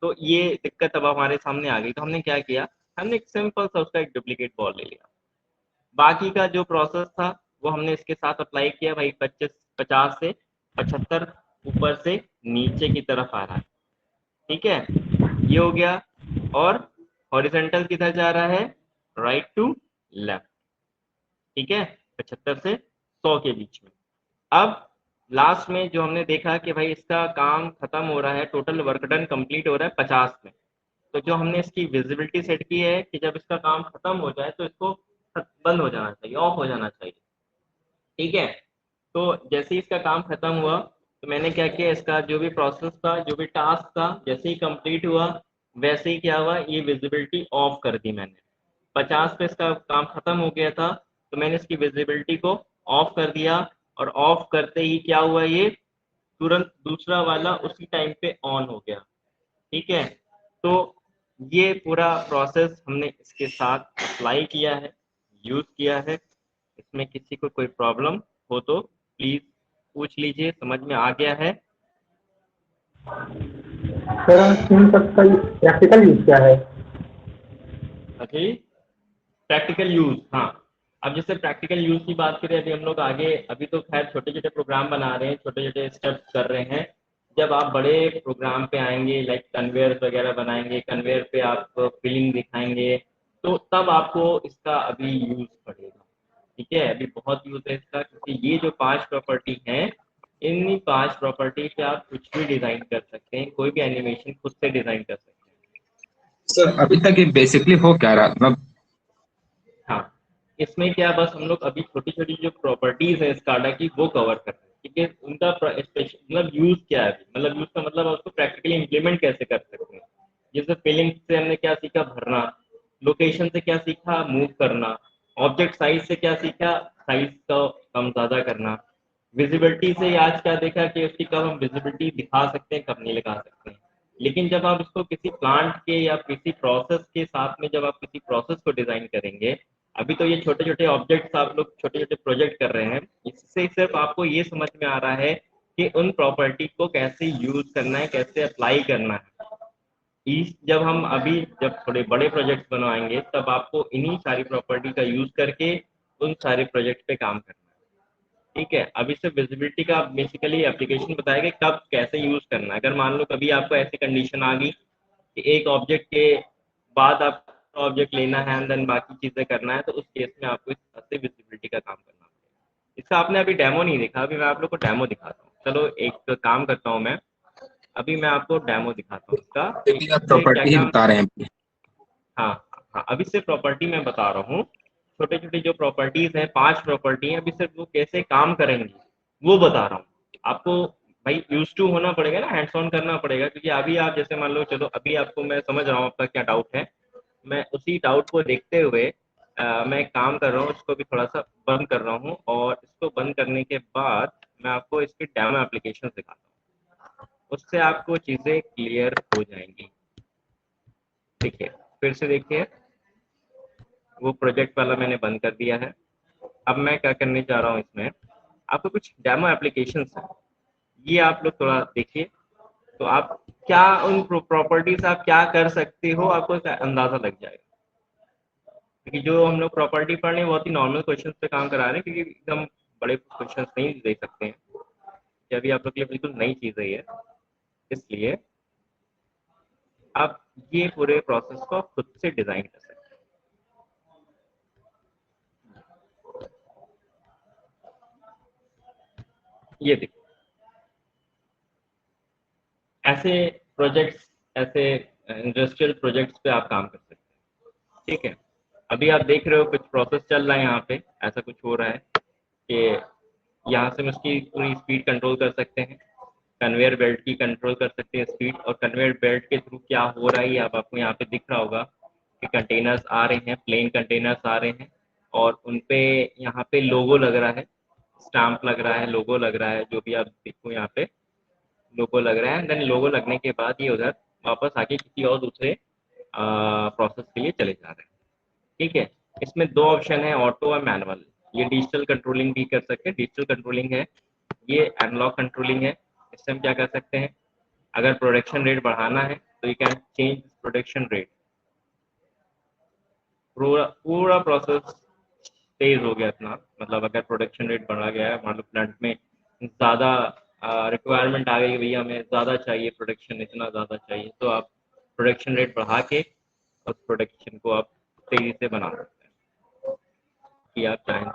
तो ये दिक्कत अब हमारे सामने आ गई। तो हमने क्या किया, हमने एक सिंपल सा उसका एक डुप्लीकेट बॉल ले लिया। बाकी का जो प्रोसेस था वो हमने इसके साथ अप्लाई किया भाई। 50 से 75 ऊपर से नीचे की तरफ आ रहा है, ठीक है, ये हो गया। और हॉरिजॉन्टल किधर जा रहा है, राइट टू लेफ्ट, ठीक है, 75 से 100 के बीच में। अब लास्ट में जो हमने देखा कि भाई इसका काम खत्म हो रहा है, टोटल वर्क डन कंप्लीट हो रहा है 50 में। तो जो हमने इसकी विजिबिलिटी सेट की है कि जब इसका काम खत्म हो जाए तो इसको बंद हो जाना चाहिए, ऑफ हो जाना चाहिए। ठीक है, तो जैसे ही इसका काम खत्म हुआ तो मैंने क्या किया, इसका जो भी प्रोसेस था, जो भी टास्क था, जैसे ही कंप्लीट हुआ वैसे ही क्या हुआ, ये विजिबिलिटी ऑफ कर दी मैंने। 50 पे इसका काम खत्म हो गया था तो मैंने इसकी विजिबिलिटी को ऑफ कर दिया, और ऑफ करते ही क्या हुआ, ये तुरंत दूसरा वाला उसी टाइम पे ऑन हो गया। ठीक है, तो ये पूरा प्रोसेस हमने इसके साथ अप्लाई किया है, यूज किया है। इसमें किसी को कोई प्रॉब्लम हो तो प्लीज पूछ लीजिए, समझ में आ गया है? सर इन सबका प्रैक्टिकल यूज क्या है? अभी प्रैक्टिकल यूज, हाँ। अब जैसे प्रैक्टिकल यूज की बात करें, अभी हम लोग आगे, अभी तो खैर छोटे छोटे प्रोग्राम बना रहे हैं, छोटे छोटे स्टेप्स कर रहे हैं। जब आप बड़े प्रोग्राम पे आएंगे, लाइक कन्वेयर वगैरह बनाएंगे, कन्वेयर पे आप फिलिंग दिखाएंगे, तो तब आपको इसका अभी यूज पड़ेगा। ठीक है, अभी बहुत यूज है इसका, क्योंकि ये जो 5 प्रॉपर्टी हैं, इन 5 प्रॉपर्टी पे आप कुछ भी डिजाइन कर सकते हैं, कोई भी एनिमेशन खुद से डिजाइन कर सकते हैं। सर अभी तक ये बेसिकली हो क्या रहा, मतलब हाँ, इसमें क्या, बस हम लोग अभी छोटी छोटी जो प्रॉपर्टीज है स्काडा की वो कवर कर रहे हैं। ठीक है, उनका मतलब यूज क्या है, मतलब यूज का मतलब उसको प्रैक्टिकली इंप्लीमेंट कैसे कर सकते हैं। जैसे फिलिंग से हमने क्या सीखा, भरना। लोकेशन से क्या सीखा, मूव करना। ऑब्जेक्ट साइज से क्या सीखा, साइज का कम ज्यादा करना। विजिबिलिटी से आज क्या देखा कि उसकी कब हम विजिबिलिटी दिखा सकते हैं, कब नहीं लगा सकते हैं। लेकिन जब आप इसको किसी प्लांट के या किसी प्रोसेस के साथ में, जब आप किसी प्रोसेस को डिजाइन करेंगे, अभी तो ये छोटे छोटे ऑब्जेक्ट्स आप लोग छोटे छोटे प्रोजेक्ट कर रहे हैं, इससे सिर्फ आपको ये समझ में आ रहा है कि उन प्रॉपर्टी को कैसे यूज करना है, कैसे अप्लाई करना है। जब हम अभी जब थोड़े बड़े प्रोजेक्ट्स बनवाएंगे, तब आपको इन्हीं सारी प्रॉपर्टी का यूज करके उन सारे प्रोजेक्ट पे काम करना है। ठीक है, अभी से विजिबिलिटी का बेसिकली एप्लीकेशन बताया कि कब कैसे यूज करना है। अगर मान लो कभी आपको ऐसी कंडीशन आ गई कि एक ऑब्जेक्ट के बाद आप ऑब्जेक्ट लेना है एंड देन बाकी चीजें करना है, तो उस केस में आपको इस तरह से विजिबिलिटी का काम करना पड़ेगा। इसका आपने अभी डेमो नहीं देखा, अभी मैं आप लोग को डेमो दिखाता हूँ। चलो एक काम करता हूँ मैं, अभी मैं आपको डेमो दिखाता हूँ इसका कि अभी आप इससे क्या प्रॉपर्टी ही क्या। बता रहे हैं। हाँ, हाँ, अभी से प्रॉपर्टी मैं बता रहा हूँ। छोटे छोटे जो प्रॉपर्टीज हैं, 5 प्रॉपर्टी हैं, अभी सिर्फ वो कैसे काम करेंगी वो बता रहा हूँ आपको। भाई यूज टू होना पड़ेगा ना, हैंड्स ऑन करना पड़ेगा, क्योंकि अभी आप जैसे मान लो, चलो अभी आपको मैं समझ रहा हूँ आपका क्या डाउट है। मैं उसी डाउट को देखते हुए मैं एक काम कर रहा हूँ, इसको भी थोड़ा सा बंद कर रहा हूँ, और इसको बंद करने के बाद मैं आपको इसकी डेमो एप्लीकेशन दिखाता हूँ। उससे आपको चीज़ें क्लियर हो जाएंगी। देखिए, फिर से देखिए, वो प्रोजेक्ट वाला मैंने बंद कर दिया है। अब मैं क्या करने जा रहा हूँ, इसमें आपको कुछ डेमो एप्लीकेशंस हैं, ये आप लोग थोड़ा देखिए, तो आप क्या उन प्रॉपर्टीज आप क्या कर सकते हो, आपको इसका अंदाजा लग जाएगा। क्योंकि जो हम लोग प्रॉपर्टी पढ़ रहे हैं बहुत ही नॉर्मल क्वेश्चन पे काम करा रहे हैं, क्योंकि एकदम बड़े क्वेश्चन नहीं दे सकते हैं, कि अभी आप लोग के लिए बिल्कुल नई चीज़ है ये। इसलिए आप ये पूरे प्रोसेस को खुद से डिजाइन कर सकते हैं। ये देखिए, ऐसे प्रोजेक्ट्स, ऐसे इंडस्ट्रियल प्रोजेक्ट्स पे आप काम कर सकते हैं। ठीक है, अभी आप देख रहे हो कुछ प्रोसेस चल रहा है यहाँ पे, ऐसा कुछ हो रहा है कि यहाँ से हम उसकी पूरी स्पीड कंट्रोल कर सकते हैं, कन्वेयर बेल्ट की कंट्रोल कर सकते हैं स्पीड, और कन्वेयर बेल्ट के थ्रू क्या हो रहा है ये आपको यहाँ पे दिख रहा होगा कि कंटेनर्स आ रहे हैं, प्लेन कंटेनर्स आ रहे हैं, और उनपे यहाँ पे लोगो लग रहा है, स्टैंप लग रहा है, लोगो लग रहा है, जो भी आप देखो यहाँ पे लोगो लग रहा है। देन लोगो लगने के बाद ये उधर वापस आके किसी और दूसरे प्रोसेस के लिए चले जा रहे हैं। ठीक है, इसमें 2 ऑप्शन है, ऑटो और मैनुअल। ये डिजिटल कंट्रोलिंग भी कर सकते हैं, डिजिटल कंट्रोलिंग है, ये एनालॉग कंट्रोलिंग है। इससे हम क्या कर सकते हैं, अगर प्रोडक्शन रेट बढ़ाना है तो you can change production rate. पूरा पूरा प्रोसेस तेज हो गया इतना, मतलब अगर प्रोडक्शन रेट बढ़ा गया है, मान लो प्लांट में ज़्यादा रिक्वायरमेंट आ गई है, भैया हमें ज़्यादा चाहिए, प्रोडक्शन इतना ज़्यादा चाहिए, तो आप प्रोडक्शन रेट बढ़ा के उस प्रोडक्शन को आप तेज़ी से बना सकते हैं कि आप चाहें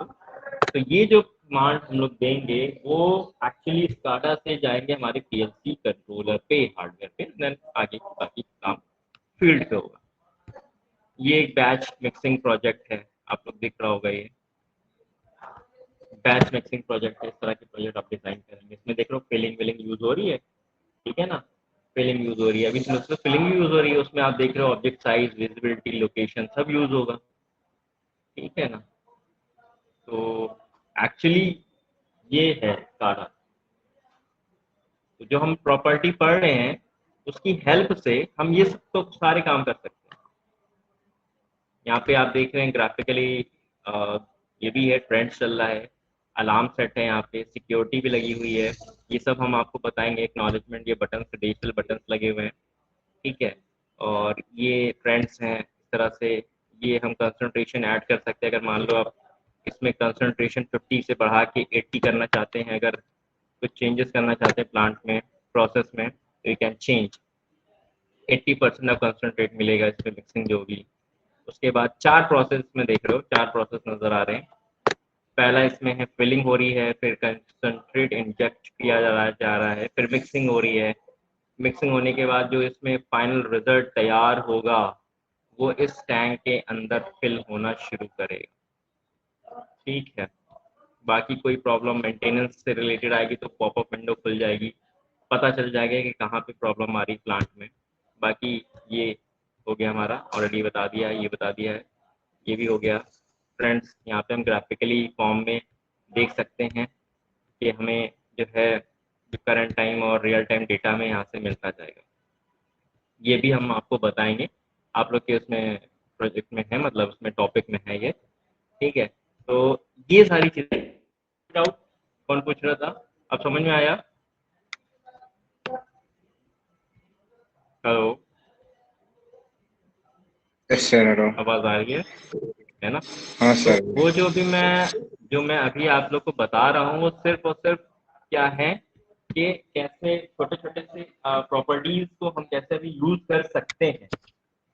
तो ये जो कमांड हम लोग देंगे वो एक्चुअली स्काडा से जाएंगे हमारे पीएलसी कंट्रोलर पे, हार्डवेयर पे, देन आगे बाकी काम फील्ड पे होगा। ये एक बैच मिक्सिंग प्रोजेक्ट है, आप लोग दिख रहा होगा ये बैच मिक्सिंग प्रोजेक्ट है, इस तरह के प्रोजेक्ट आप डिजाइन करेंगे। इसमें देख रहे हो फिलिंग विलिंग यूज हो रही है, ठीक है ना, फिलिंग यूज हो रही है। अभी इसमें फिलिंग यूज हो रही है, उसमें आप देख रहे हो ऑब्जेक्ट साइज, विजिबिलिटी, लोकेशन सब यूज होगा, ठीक है ना। तो एक्चुअली ये है सारा, तो जो हम प्रॉपर्टी पढ़ रहे हैं उसकी हेल्प से हम ये सब तो सारे काम कर सकते हैं। यहाँ पे आप देख रहे हैं ग्राफिकली ये भी है, ट्रेंड्स चल रहा है, अलार्म सेट है, यहाँ पे सिक्योरिटी भी लगी हुई है, ये सब हम आपको बताएंगे। एक्नॉलेजमेंट, ये बटन, डिजिटल बटन लगे हुए हैं, ठीक है। और ये ट्रेंड्स हैं इस तरह से, ये हम कंसंट्रेशन ऐड कर सकते हैं। अगर मान लो आप इसमें कंसंट्रेशन 50 से बढ़ा के 80 करना चाहते हैं, अगर कुछ चेंजेस करना चाहते हैं प्लांट में, प्रोसेस में, तो you can change 80% of concentrate मिलेगा इसमें, मिक्सिंग जो होगी। उसके बाद 4 प्रोसेस में देख रहे हो, 4 प्रोसेस नजर आ रहे हैं। पहला इसमें है फिलिंग हो रही है, फिर कंसंट्रेट इंजेक्ट किया जा रहा है, फिर मिक्सिंग हो रही है। मिक्सिंग होने के बाद जो इसमें फाइनल रिजल्ट तैयार होगा वो इस टैंक के अंदर फिल होना शुरू करेगा, ठीक है। बाकी कोई प्रॉब्लम मेंटेनेंस से रिलेटेड आएगी तो पॉपअप विंडो खुल जाएगी, पता चल जाएगा कि कहाँ पे प्रॉब्लम आ रही प्लांट में। बाकी ये हो गया हमारा, ऑलरेडी बता दिया, ये बता दिया है, ये भी हो गया। फ्रेंड्स यहाँ पे हम ग्राफिकली फॉर्म में देख सकते हैं कि हमें जो है जो करंट टाइम और रियल टाइम डेटा में यहाँ से मिलता जाएगा। ये भी हम आपको बताएंगे, आप लोग के उसमें प्रोजेक्ट में है, मतलब उसमें टॉपिक में है ये, ठीक है। तो ये सारी चीजें, डाउट कौन पूछ रहा था, अब समझ में आया? Hello, yes sir. आवाज आ रही है ना? हाँ तो सर। वो जो मैं अभी आप लोग को बता रहा हूँ वो सिर्फ और सिर्फ क्या है कि कैसे छोटे छोटे से प्रॉपर्टीज को हम कैसे भी यूज कर सकते हैं,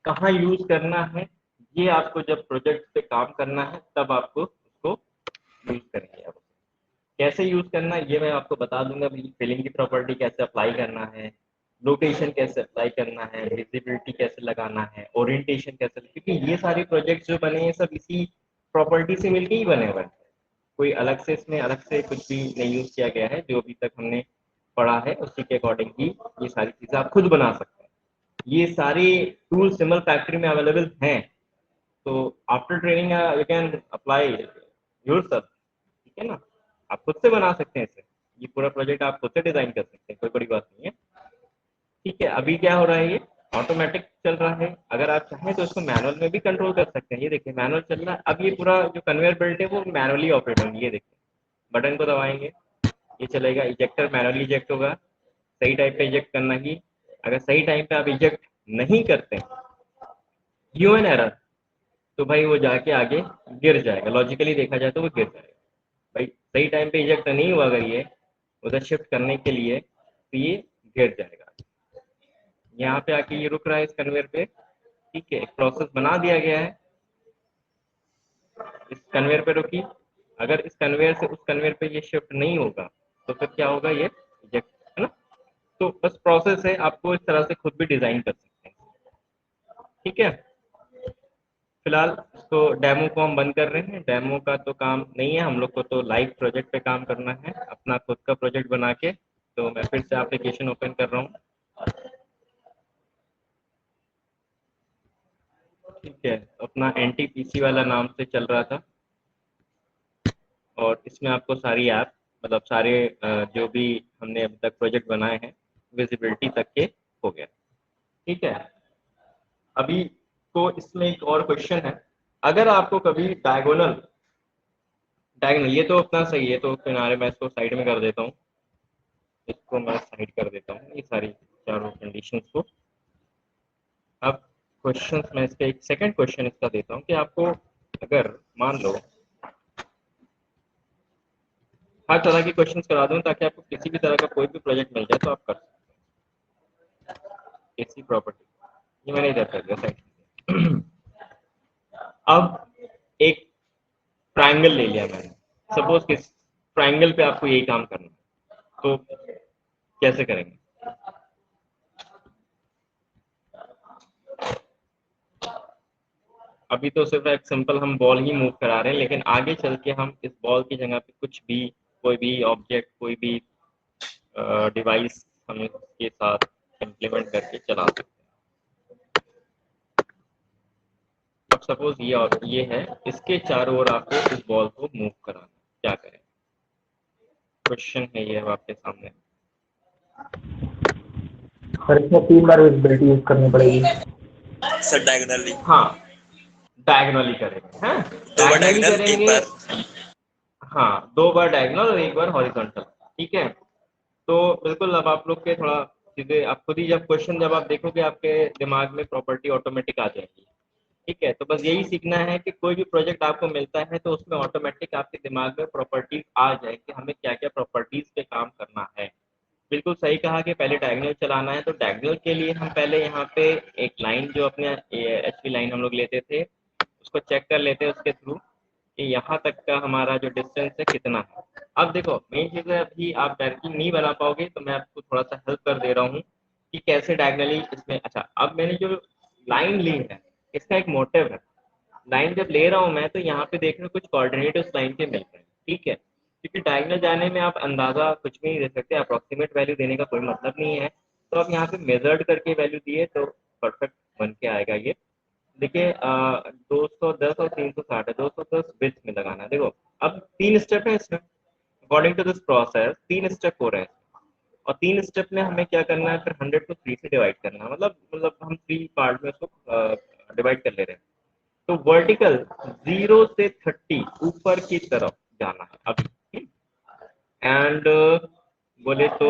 कहाँ यूज करना है, ये आपको जब प्रोजेक्ट पे काम करना है तब आपको उसको यूज करेंगे। आप कैसे यूज करना है ये मैं आपको बता दूंगा। भाई फिलिंग की प्रॉपर्टी कैसे अप्लाई करना है, लोकेशन कैसे अप्लाई करना है, विजिबिलिटी कैसे लगाना है, ओरिएंटेशन कैसे, क्योंकि ये सारे प्रोजेक्ट जो बने हैं सब इसी प्रॉपर्टी से मिलके ही बने हुए हैं। कोई अलग से इसमें अलग से कुछ भी नहीं यूज किया गया है, जो अभी तक हमने पढ़ा है उसी के अकॉर्डिंग ही ये सारी चीजें आप खुद बना सकते हैं। ये सारे टूल सिमल फैक्ट्री में अवेलेबल हैं, तो after training you can apply yourself, ठीक है ना। आप खुद से बना सकते हैं इसे, ये पूरा प्रोजेक्ट आप खुद से डिजाइन कर सकते हैं, कोई बड़ी बात नहीं है, ठीक है। अभी क्या हो रहा है, ये ऑटोमेटिक चल रहा है, अगर आप चाहें तो इसको मैनुअल में भी कंट्रोल कर सकते हैं। ये देखिए मैनुअल चल रहा है, अब ये पूरा जो कन्वेयर बेल्ट है वो मैनुअली ऑपरेट होंगी। ये देखिए बटन को दबाएंगे ये चलेगा, इजेक्टर मैनुअली इजेक्ट होगा, सही टाइम पे इजेक्ट करना ही। अगर सही टाइम पे आप इजेक्ट नहीं करते, ह्यूमन एरर, तो भाई वो जाके आगे गिर जाएगा, लॉजिकली देखा जाए तो वो गिर जाएगा। भाई सही टाइम पे इजेक्ट नहीं हुआ अगर ये उधर शिफ्ट करने के लिए, तो ये गिर जाएगा। यहाँ पे आके ये रुक रहा है इस कन्वेयर पे, ठीक है, एक प्रोसेस बना दिया गया है, इस कन्वेयर पे रुकी। अगर इस कन्वेयर से उस कन्वेयर पे ये शिफ्ट नहीं होगा तो फिर क्या होगा, ये रिजेक्ट, है ना। तो बस प्रोसेस है, आपको इस तरह से खुद भी डिजाइन कर सकते हैं, ठीक है। फिलहाल तो डेमो को हम बंद कर रहे हैं, डेमो का तो काम नहीं है, हम लोग को तो लाइव प्रोजेक्ट पे काम करना है, अपना खुद का प्रोजेक्ट बना के। तो मैं फिर से एप्लीकेशन ओपन कर रहा हूँ, ठीक है। अपना NTPC वाला नाम से चल रहा था, और इसमें आपको सारी ऐप, मतलब सारे जो भी हमने अभी तक प्रोजेक्ट बनाए हैं विजिबिलिटी तक के हो गया, ठीक है। अभी तो इसमें एक और क्वेश्चन है, अगर आपको कभी डायगोनल डायगोनल, ये तो अपना सही है, तो किनारे मैं इसको साइड में कर देता हूँ, इसको मैं साइड कर देता हूँ, ये सारी चारों कंडीशंस को। अब क्वेश्चन मैं इसका एक सेकंड क्वेश्चन इसका देता हूँ कि आपको अगर मान लो हर तरह के क्वेश्चंस करा दूं ताकि आपको किसी भी तरह का कोई भी प्रोजेक्ट मिल जाए तो आप कर सकते हैं। ऐसी प्रॉपर्टी ये मैंने इधर कर दिया साइड। अब एक ट्रायंगल ले लिया मैंने, सपोज कि ट्रायंगल पे आपको यही काम करना है, तो कैसे करेंगे? अभी तो सिर्फ एक सिंपल हम बॉल ही मूव करा रहे हैं, लेकिन आगे चल के हम इस बॉल की जगह पे कुछ भी, कोई भी ऑब्जेक्ट, कोई भी डिवाइस हम इसके साथ इम्प्लीमेंट करके चला सकते हैं। अब सपोज ये है, इसके चारों ओर आपको इस बॉल को मूव कराना, क्या करें? क्वेश्चन है ये आपके सामने। सर इसमें 3 बार विजिबिलिटी यूज करनी पड़ेगी। सर डायगोनली, हाँ, डायगोनली करेंगे, हैं? 2 बार डायगोनली डायगोनल, 1 करेंगे। बार हाँ, 2 बार डायगोनल और 1 बार हॉरिजॉन्टल, ठीक है? तो बिल्कुल अब आप लोग के थोड़ा चीज़ें आप खुद ही जब क्वेश्चन जब आप देखोगे आपके दिमाग में प्रॉपर्टी ऑटोमेटिक आ जाएगी, ठीक है? तो बस यही सीखना है कि कोई भी प्रोजेक्ट आपको मिलता है तो उसमें ऑटोमेटिक आपके दिमाग में प्रॉपर्टीज आ जाए कि हमें क्या-क्या प्रॉपर्टीज पे काम करना है। बिल्कुल सही कहा कि पहले डायगोनल चलाना है, तो डायगोनल के लिए हम पहले यहाँ पे एक लाइन जो अपने एचवी लाइन हम लोग लेते थे, उसको चेक कर लेते हैं उसके थ्रू कि यहाँ तक का हमारा जो डिस्टेंस है कितना है। अब देखो मेन चीज़ है, अभी आप डायरेक्टली नहीं बना पाओगे तो मैं आपको थोड़ा सा हेल्प कर दे रहा हूँ कि कैसे डायगोनली इसमें। अच्छा, अब मैंने जो लाइन ली है इसका एक मोटिव है। लाइन जब ले रहा हूँ मैं तो यहाँ पे देख रहे हो कुछ कोऑर्डिनेट उस लाइन के मिल रहे हैं, ठीक है? क्योंकि डायगोनल जाने में आप अंदाजा कुछ भी नहीं दे सकते, अप्रॉक्सीमेट वैल्यू देने का कोई मतलब नहीं है। तो आप यहाँ पे मेजर्ड करके वैल्यू दिए तो परफेक्ट बन के आएगा ये। देखिए 210 और 360 है, 210 विथ में लगाना है। देखो अब 3 स्टेप है इसमें, according to this process 3 step हो रहे हैं और 3 स्टेप में हमें क्या करना है, फिर 100 को 3 से डिवाइड करना है। मतलब हम 3 पार्ट में उसको डिवाइड कर ले रहे हैं। तो वर्टिकल 0 से 30 ऊपर की तरफ जाना है अभी। एंड बोले तो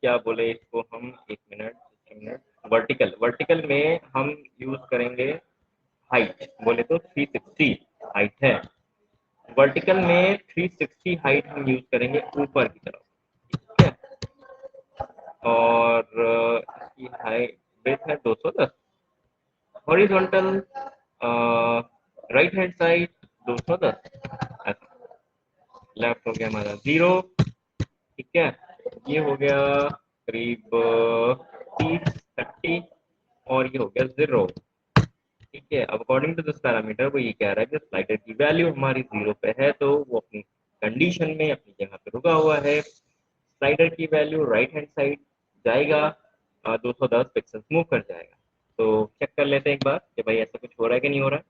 क्या बोले इसको हम, एक मिनट। वर्टिकल वर्टिकल में हम यूज करेंगे हाइट, बोले तो 360 हाइट है। वर्टिकल में 360 हाइट हम यूज करेंगे ऊपर की तरफ, ठीक है? और इसकी हाइट ब्रेथ है 210। हॉरिजॉन्टल राइट हैंड साइड 210, ऐसा। लेफ्ट हो गया हमारा 0, ठीक है? ये हो गया करीब 30 और ये हो गया 0, ठीक है? अब अकॉर्डिंग टू दिस पैरामीटर वो ये कह रहा है कि स्लाइडर की वैल्यू हमारी 0 पे है, तो वो अपनी कंडीशन में अपनी जगह पे रुका हुआ है। स्लाइडर की वैल्यू राइट हैंड साइड जाएगा, 210 पिक्सल मूव कर जाएगा। तो चेक कर लेते हैं एक बार कि भाई ऐसा कुछ हो रहा है कि नहीं हो रहा है।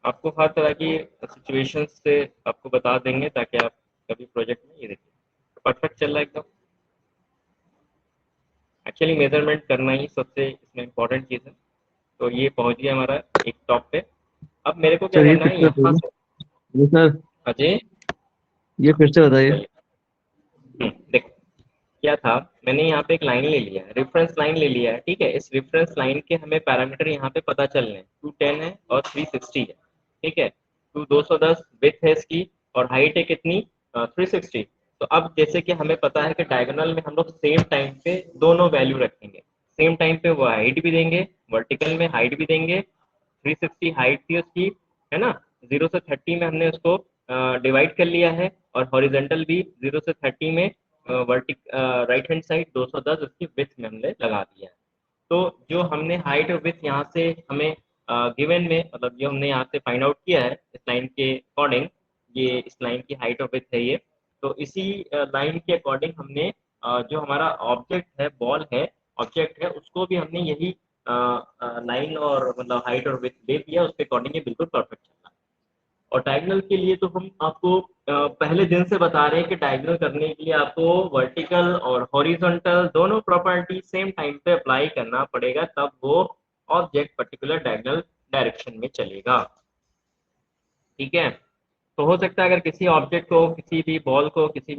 आपको हर तरह की सिचुएशंस से आपको बता देंगे ताकि आप कभी प्रोजेक्ट में ये देखिए परफेक्ट चल रहा है एकदम। एक्चुअली मेजरमेंट करना ही सबसे इसमें इम्पोर्टेंट चीज़ है। तो ये पहुंच गया हमारा एक टॉप पे। अब मेरे को क्या सर ये करना फिर है से यहाँ बताइए। से। ये सर अजय ये फिर से बताइए। देख क्या था, मैंने यहाँ पे एक लाइन ले लिया है, रेफरेंस लाइन ले लिया है, ठीक है? इस रेफरेंस लाइन के हमें पैरामीटर यहाँ पे पता चल रहे हैं, 210 है और 360 है, ठीक है? 210 विथ है इसकी और हाइट है कितनी, 360। तो अब जैसे कि हमें पता है कि डायगोनल में हम लोग सेम टाइम पे दोनों वैल्यू रखेंगे, सेम टाइम पे वो हाइट भी देंगे, वर्टिकल में हाइट भी देंगे। 360 हाइट थी उसकी, है ना? 0 से 30 में हमने उसको डिवाइड कर लिया है और हॉरिजेंटल भी 0 से 30 में वर्टिक राइट हैंड साइड 210 उसकी विथ में हमने लगा दिया है। तो जो हमने हाइट और विथ यहाँ से हमें गिवन में, मतलब जो हमने यहाँ से फाइंड आउट किया है इस लाइन के अकॉर्डिंग, ये इस लाइन की हाइट और विथ है ये। तो इसी लाइन के अकॉर्डिंग हमने जो हमारा ऑब्जेक्ट है, बॉल है, ऑब्जेक्ट है, उसको भी हमने यही लाइन और मतलब हाइट और विथ दे दिया, उसके अकॉर्डिंग ये बिल्कुल परफेक्ट चलता है। और डायगोनल के लिए तो हम आपको पहले दिन से बता रहे हैं कि डायगोनल करने के लिए आपको वर्टिकल और हॉरिजॉन्टल दोनों प्रॉपर्टी सेम टाइम पे अप्लाई करना पड़ेगा, तब वो ऑब्जेक्ट पर्टिकुलर डायगोनल डायरेक्शन में चलेगा, ठीक है? तो हो सकता है अगर किसी ऑब्जेक्ट को, किसी भी बॉल को, किसी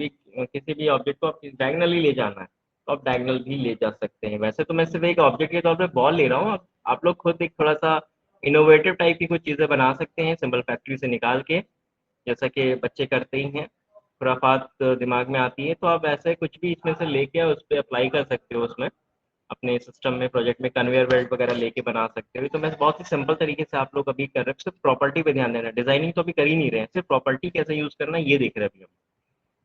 भी ऑब्जेक्ट को डायगोनली ले जाना है तो आप डायगोनल भी ले जा सकते हैं। वैसे तो मैं सिर्फ एक ऑब्जेक्ट के तौर पे बॉल ले रहा हूँ, आप लोग खुद एक थोड़ा सा इनोवेटिव टाइप की कुछ चीज़ें बना सकते हैं सिंपल फैक्ट्री से निकाल के, जैसा कि बच्चे करते ही हैं, खुराफात दिमाग में आती है, तो आप ऐसे कुछ भी इसमें से लेके उस पर अप्लाई कर सकते हो, उसमें अपने सिस्टम में प्रोजेक्ट में कन्वेयर बेल्ट वगैरह लेके बना सकते हो। तो मैं बहुत ही सिंपल तरीके से आप लोग अभी कर रहे हैं, सिर्फ प्रॉपर्टी पे ध्यान देना, डिजाइनिंग तो अभी कर ही नहीं रहे हैं, सिर्फ प्रॉपर्टी कैसे यूज करना है ये देख रहे हैं अभी हम।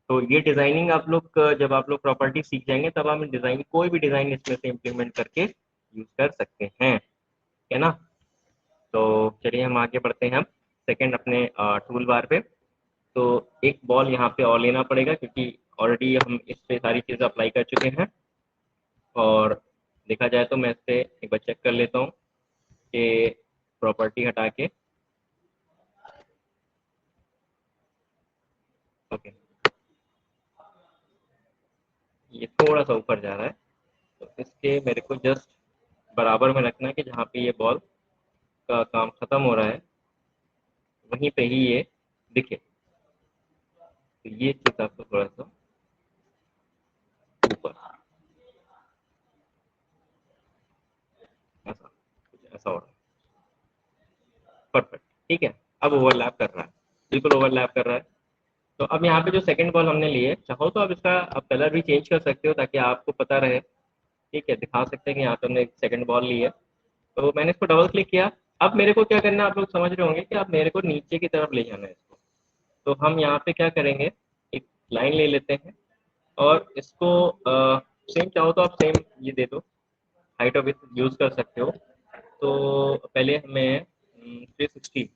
तो ये डिजाइनिंग आप लोग जब आप लोग प्रॉपर्टी सीख जाएंगे तब हम डिजाइन, कोई भी डिजाइन इसमें से इम्प्लीमेंट करके यूज कर सकते हैं। है ना। तो चलिए हम आगे बढ़ते हैं। हम सेकंड अपने टूल बार पे। तो एक बॉल यहाँ पे और लेना पड़ेगा क्योंकि ऑलरेडी हम इस पे सारी चीज़ें अप्लाई कर चुके हैं। और देखा जाए तो मैं इस पे एक बार चेक कर लेता हूँ कि प्रॉपर्टी हटा के, ओके, ये थोड़ा सा ऊपर जा रहा है, तो इसके मेरे को जस्ट बराबर में रखना है कि जहाँ पे ये बॉल का काम ख़त्म हो रहा है वहीं पे ही ये दिखे। तो ये चीज़ आपको थोड़ा सा ऊपर, ऐसा कुछ ऐसा हो रहा है। परफेक्ट, ठीक है। अब ओवरलैप कर रहा है, बिल्कुल ओवरलैप कर रहा है। तो अब यहाँ पे जो सेकंड बॉल हमने लिए, चाहो तो आप इसका आप कलर भी चेंज कर सकते हो ताकि आपको पता रहे, ठीक है। दिखा सकते हैं कि यहाँ पे हमने एक सेकंड बॉल ली है। तो मैंने इसको डबल क्लिक किया। अब मेरे को क्या करना है, आप लोग समझ रहे होंगे कि अब मेरे को नीचे की तरफ ले जाना है इसको। तो हम यहाँ पे क्या करेंगे, एक लाइन ले लेते हैं और इसको सेम चाहो तो आप सेम ये दे दो, हाइट और विड्थ यूज़ कर सकते हो। तो पहले हमें 360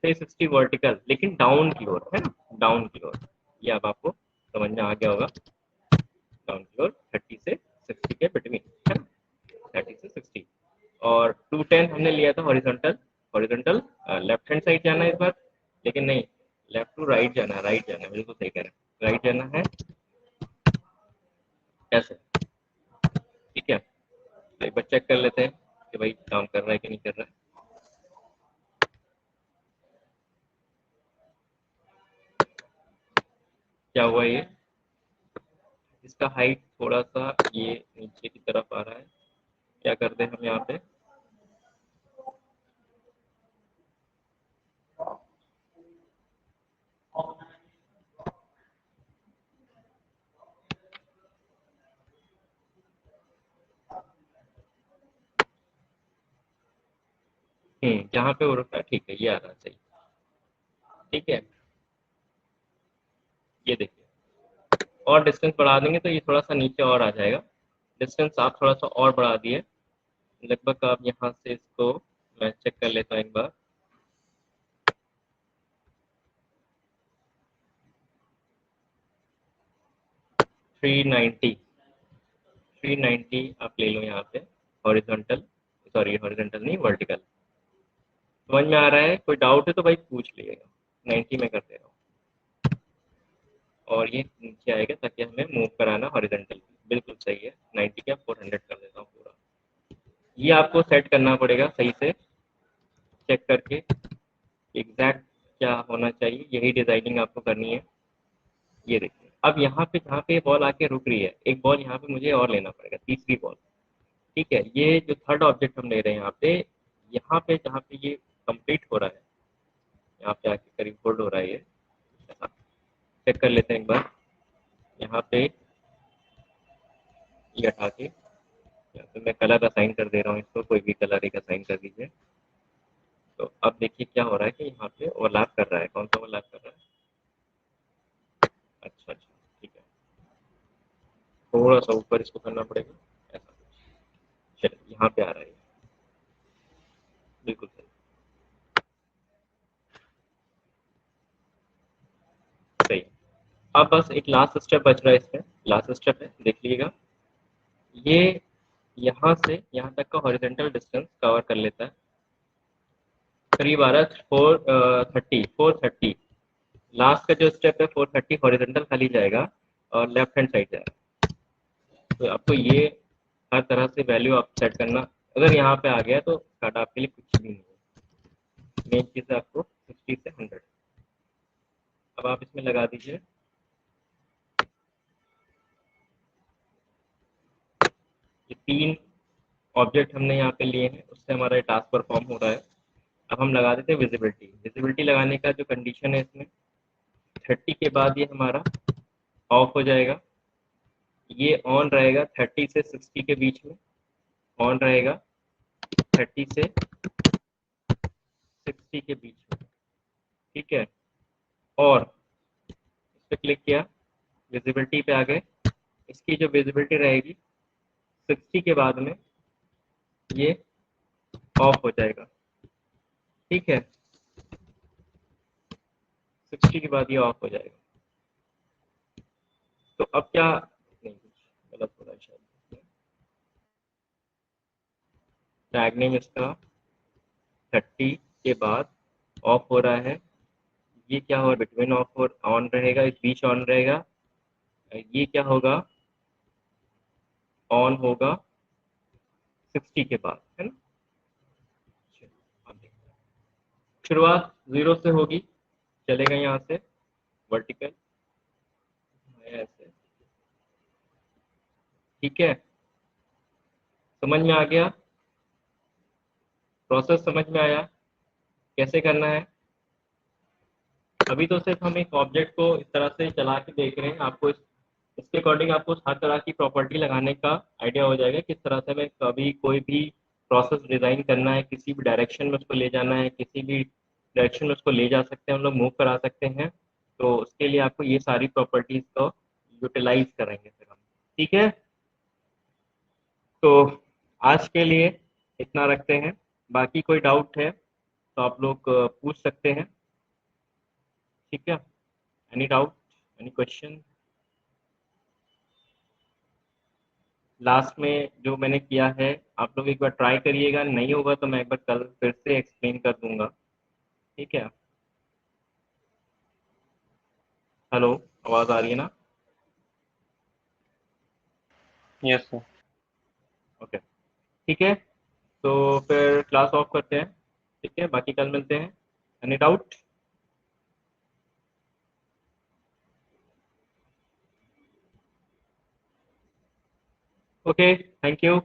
360 वर्टिकल, लेकिन डाउन की ओर, है ना, डाउन की ओर। ये अब आपको समझ में आ गया होगा। डाउन की ओर 30 से 60 के बिटवीन, है ना, 30 से 60। और 210 हमने लिया था horizontal. Horizontal left hand side जाना है इस बार, लेकिन नहीं, लेफ्ट टू राइट जाना है, राइट जाना है, बिल्कुल सही कह रहे हैं, राइट जाना है ऐसे, ठीक है। तो एक बार चेक कर लेते हैं कि भाई काम कर रहा है कि नहीं कर रहा है। क्या हुआ, ये इसका हाइट थोड़ा सा ये नीचे की तरफ आ रहा है। क्या करते हैं हम यहाँ पे, जहाँ पे वो रुका है, ठीक है, ये आ रहा है सही, ठीक है। ये देखिए, और डिस्टेंस बढ़ा देंगे तो ये थोड़ा सा नीचे और आ जाएगा। डिस्टेंस आप थोड़ा सा और बढ़ा दिए, लगभग आप यहाँ से इसको, मैं चेक कर लेता हूँ एक बार। थ्री नाइन्टी आप ले लो यहाँ पे, हॉरिजॉन्टल, सॉरी हॉरिजॉन्टल नहीं, वर्टिकल। समझ में आ रहा है? कोई डाउट है तो भाई पूछ लीजिएगा। 90 में कर दे रहा हूँ और ये नीचे आएगा ताकि हमें मूव कराना हॉरिजॉन्टल, बिल्कुल सही है। 90 का 400 कर देता हूँ पूरा। ये आपको सेट करना पड़ेगा सही से, चेक करके एग्जैक्ट क्या होना चाहिए, यही डिजाइनिंग आपको करनी है। ये देखिए, अब यहाँ पे जहाँ पे बॉल आके रुक रही है, एक बॉल यहाँ पे मुझे और लेना पड़ेगा, तीसरी बॉल, ठीक है। ये जो थर्ड ऑब्जेक्ट हम ले रहे हैं यहाँ पे जहाँ पे ये कंप्लीट हो रहा है, यहाँ पे आके करीब होल्ड हो रहा है ये, चेक कर लेते हैं एक बार। यहाँ पे ये हटा के यहाँ पे मैं कलर असाइन कर दे रहा हूँ इसको, कोई भी कलर एक असाइन कर दीजिए। तो अब देखिए क्या हो रहा है कि यहाँ पे ओवरलैप कर रहा है। कौन सा ओवरलैप कर रहा है? अच्छा अच्छा, ठीक है, थोड़ा सा ऊपर इसको करना पड़ेगा, ऐसा। चलिए यहाँ पे आ रहा है, बिल्कुल सही, सही। अब बस एक लास्ट स्टेप बच रहा है इसमें, लास्ट स्टेप है, देख लीजिएगा। ये यहाँ से यहाँ तक का हॉरिजॉन्टल डिस्टेंस कवर कर लेता है, करीब आ रहा है 430। लास्ट का जो स्टेप है 430 हॉरिजॉन्टल खाली जाएगा और लेफ्ट हैंड साइड जाएगा। तो आपको ये हर तरह से वैल्यू आप सेट करना, अगर यहाँ पे आ गया तो स्टार्ट आपके लिए कुछ भी नहीं है। मेन चीज़ है आपको 60 से 100। अब आप इसमें लगा दीजिए, ये 3 ऑब्जेक्ट हमने यहाँ पे लिए हैं, उससे हमारा टास्क परफॉर्म हो रहा है। अब हम लगा देते हैं विजिबिलिटी। विजिबिलिटी लगाने का जो कंडीशन है इसमें, 30 के बाद ये हमारा ऑफ हो जाएगा, ये ऑन रहेगा 30 से 60 के बीच में, ऑन रहेगा 30 से 60 के बीच में, ठीक है। और इस पर क्लिक किया, विजिबिलिटी पे आ गए। इसकी जो विजिबिलिटी रहेगी 60 के बाद में ये ऑफ हो जाएगा, ठीक है। 60 के बाद ये ऑफ हो जाएगा। तो अब क्या, नहीं कुछ गलत हो रहा है शायद, टैग नेम इसका 30 के बाद ऑफ हो रहा है। ये क्या हो, बिटवीन ऑफ और ऑन रहेगा, इस बीच ऑन रहेगा। ये क्या होगा, ऑन होगा 60 के बाद, है ना। अब देखते हैं। शुरुआत 0 से होगी, चलेगा यहाँ से वर्टिकल ऐसे, ठीक है। समझ में आ गया, प्रोसेस समझ में आया कैसे करना है। अभी तो सिर्फ हम एक ऑब्जेक्ट को इस तरह से चला के देख रहे हैं, आपको इसके अकॉर्डिंग आपको हर तरह की प्रॉपर्टी लगाने का आइडिया हो जाएगा, किस तरह से हमें कभी कोई भी प्रोसेस डिज़ाइन करना है, किसी भी डायरेक्शन में उसको ले जाना है, किसी भी डायरेक्शन में उसको ले जा सकते हैं हम लोग, मूव करा सकते हैं। तो उसके लिए आपको ये सारी प्रॉपर्टीज़ को यूटिलाइज करेंगे फिर हम, ठीक है। तो आज के लिए इतना रखते हैं, बाकी कोई डाउट है तो आप लोग पूछ सकते हैं, ठीक है। Any doubt, any question. Last में जो मैंने किया है आप लोग एक बार ट्राई करिएगा, नहीं होगा तो मैं एक बार कल फिर से एक्सप्लेन कर दूंगा, ठीक है। हेलो, आवाज़ आ रही है ना? Yes sir. ओके, ठीक है। तो फिर क्लास ऑफ करते हैं, ठीक है, बाकी कल मिलते हैं। Any doubt? Okay, thank you.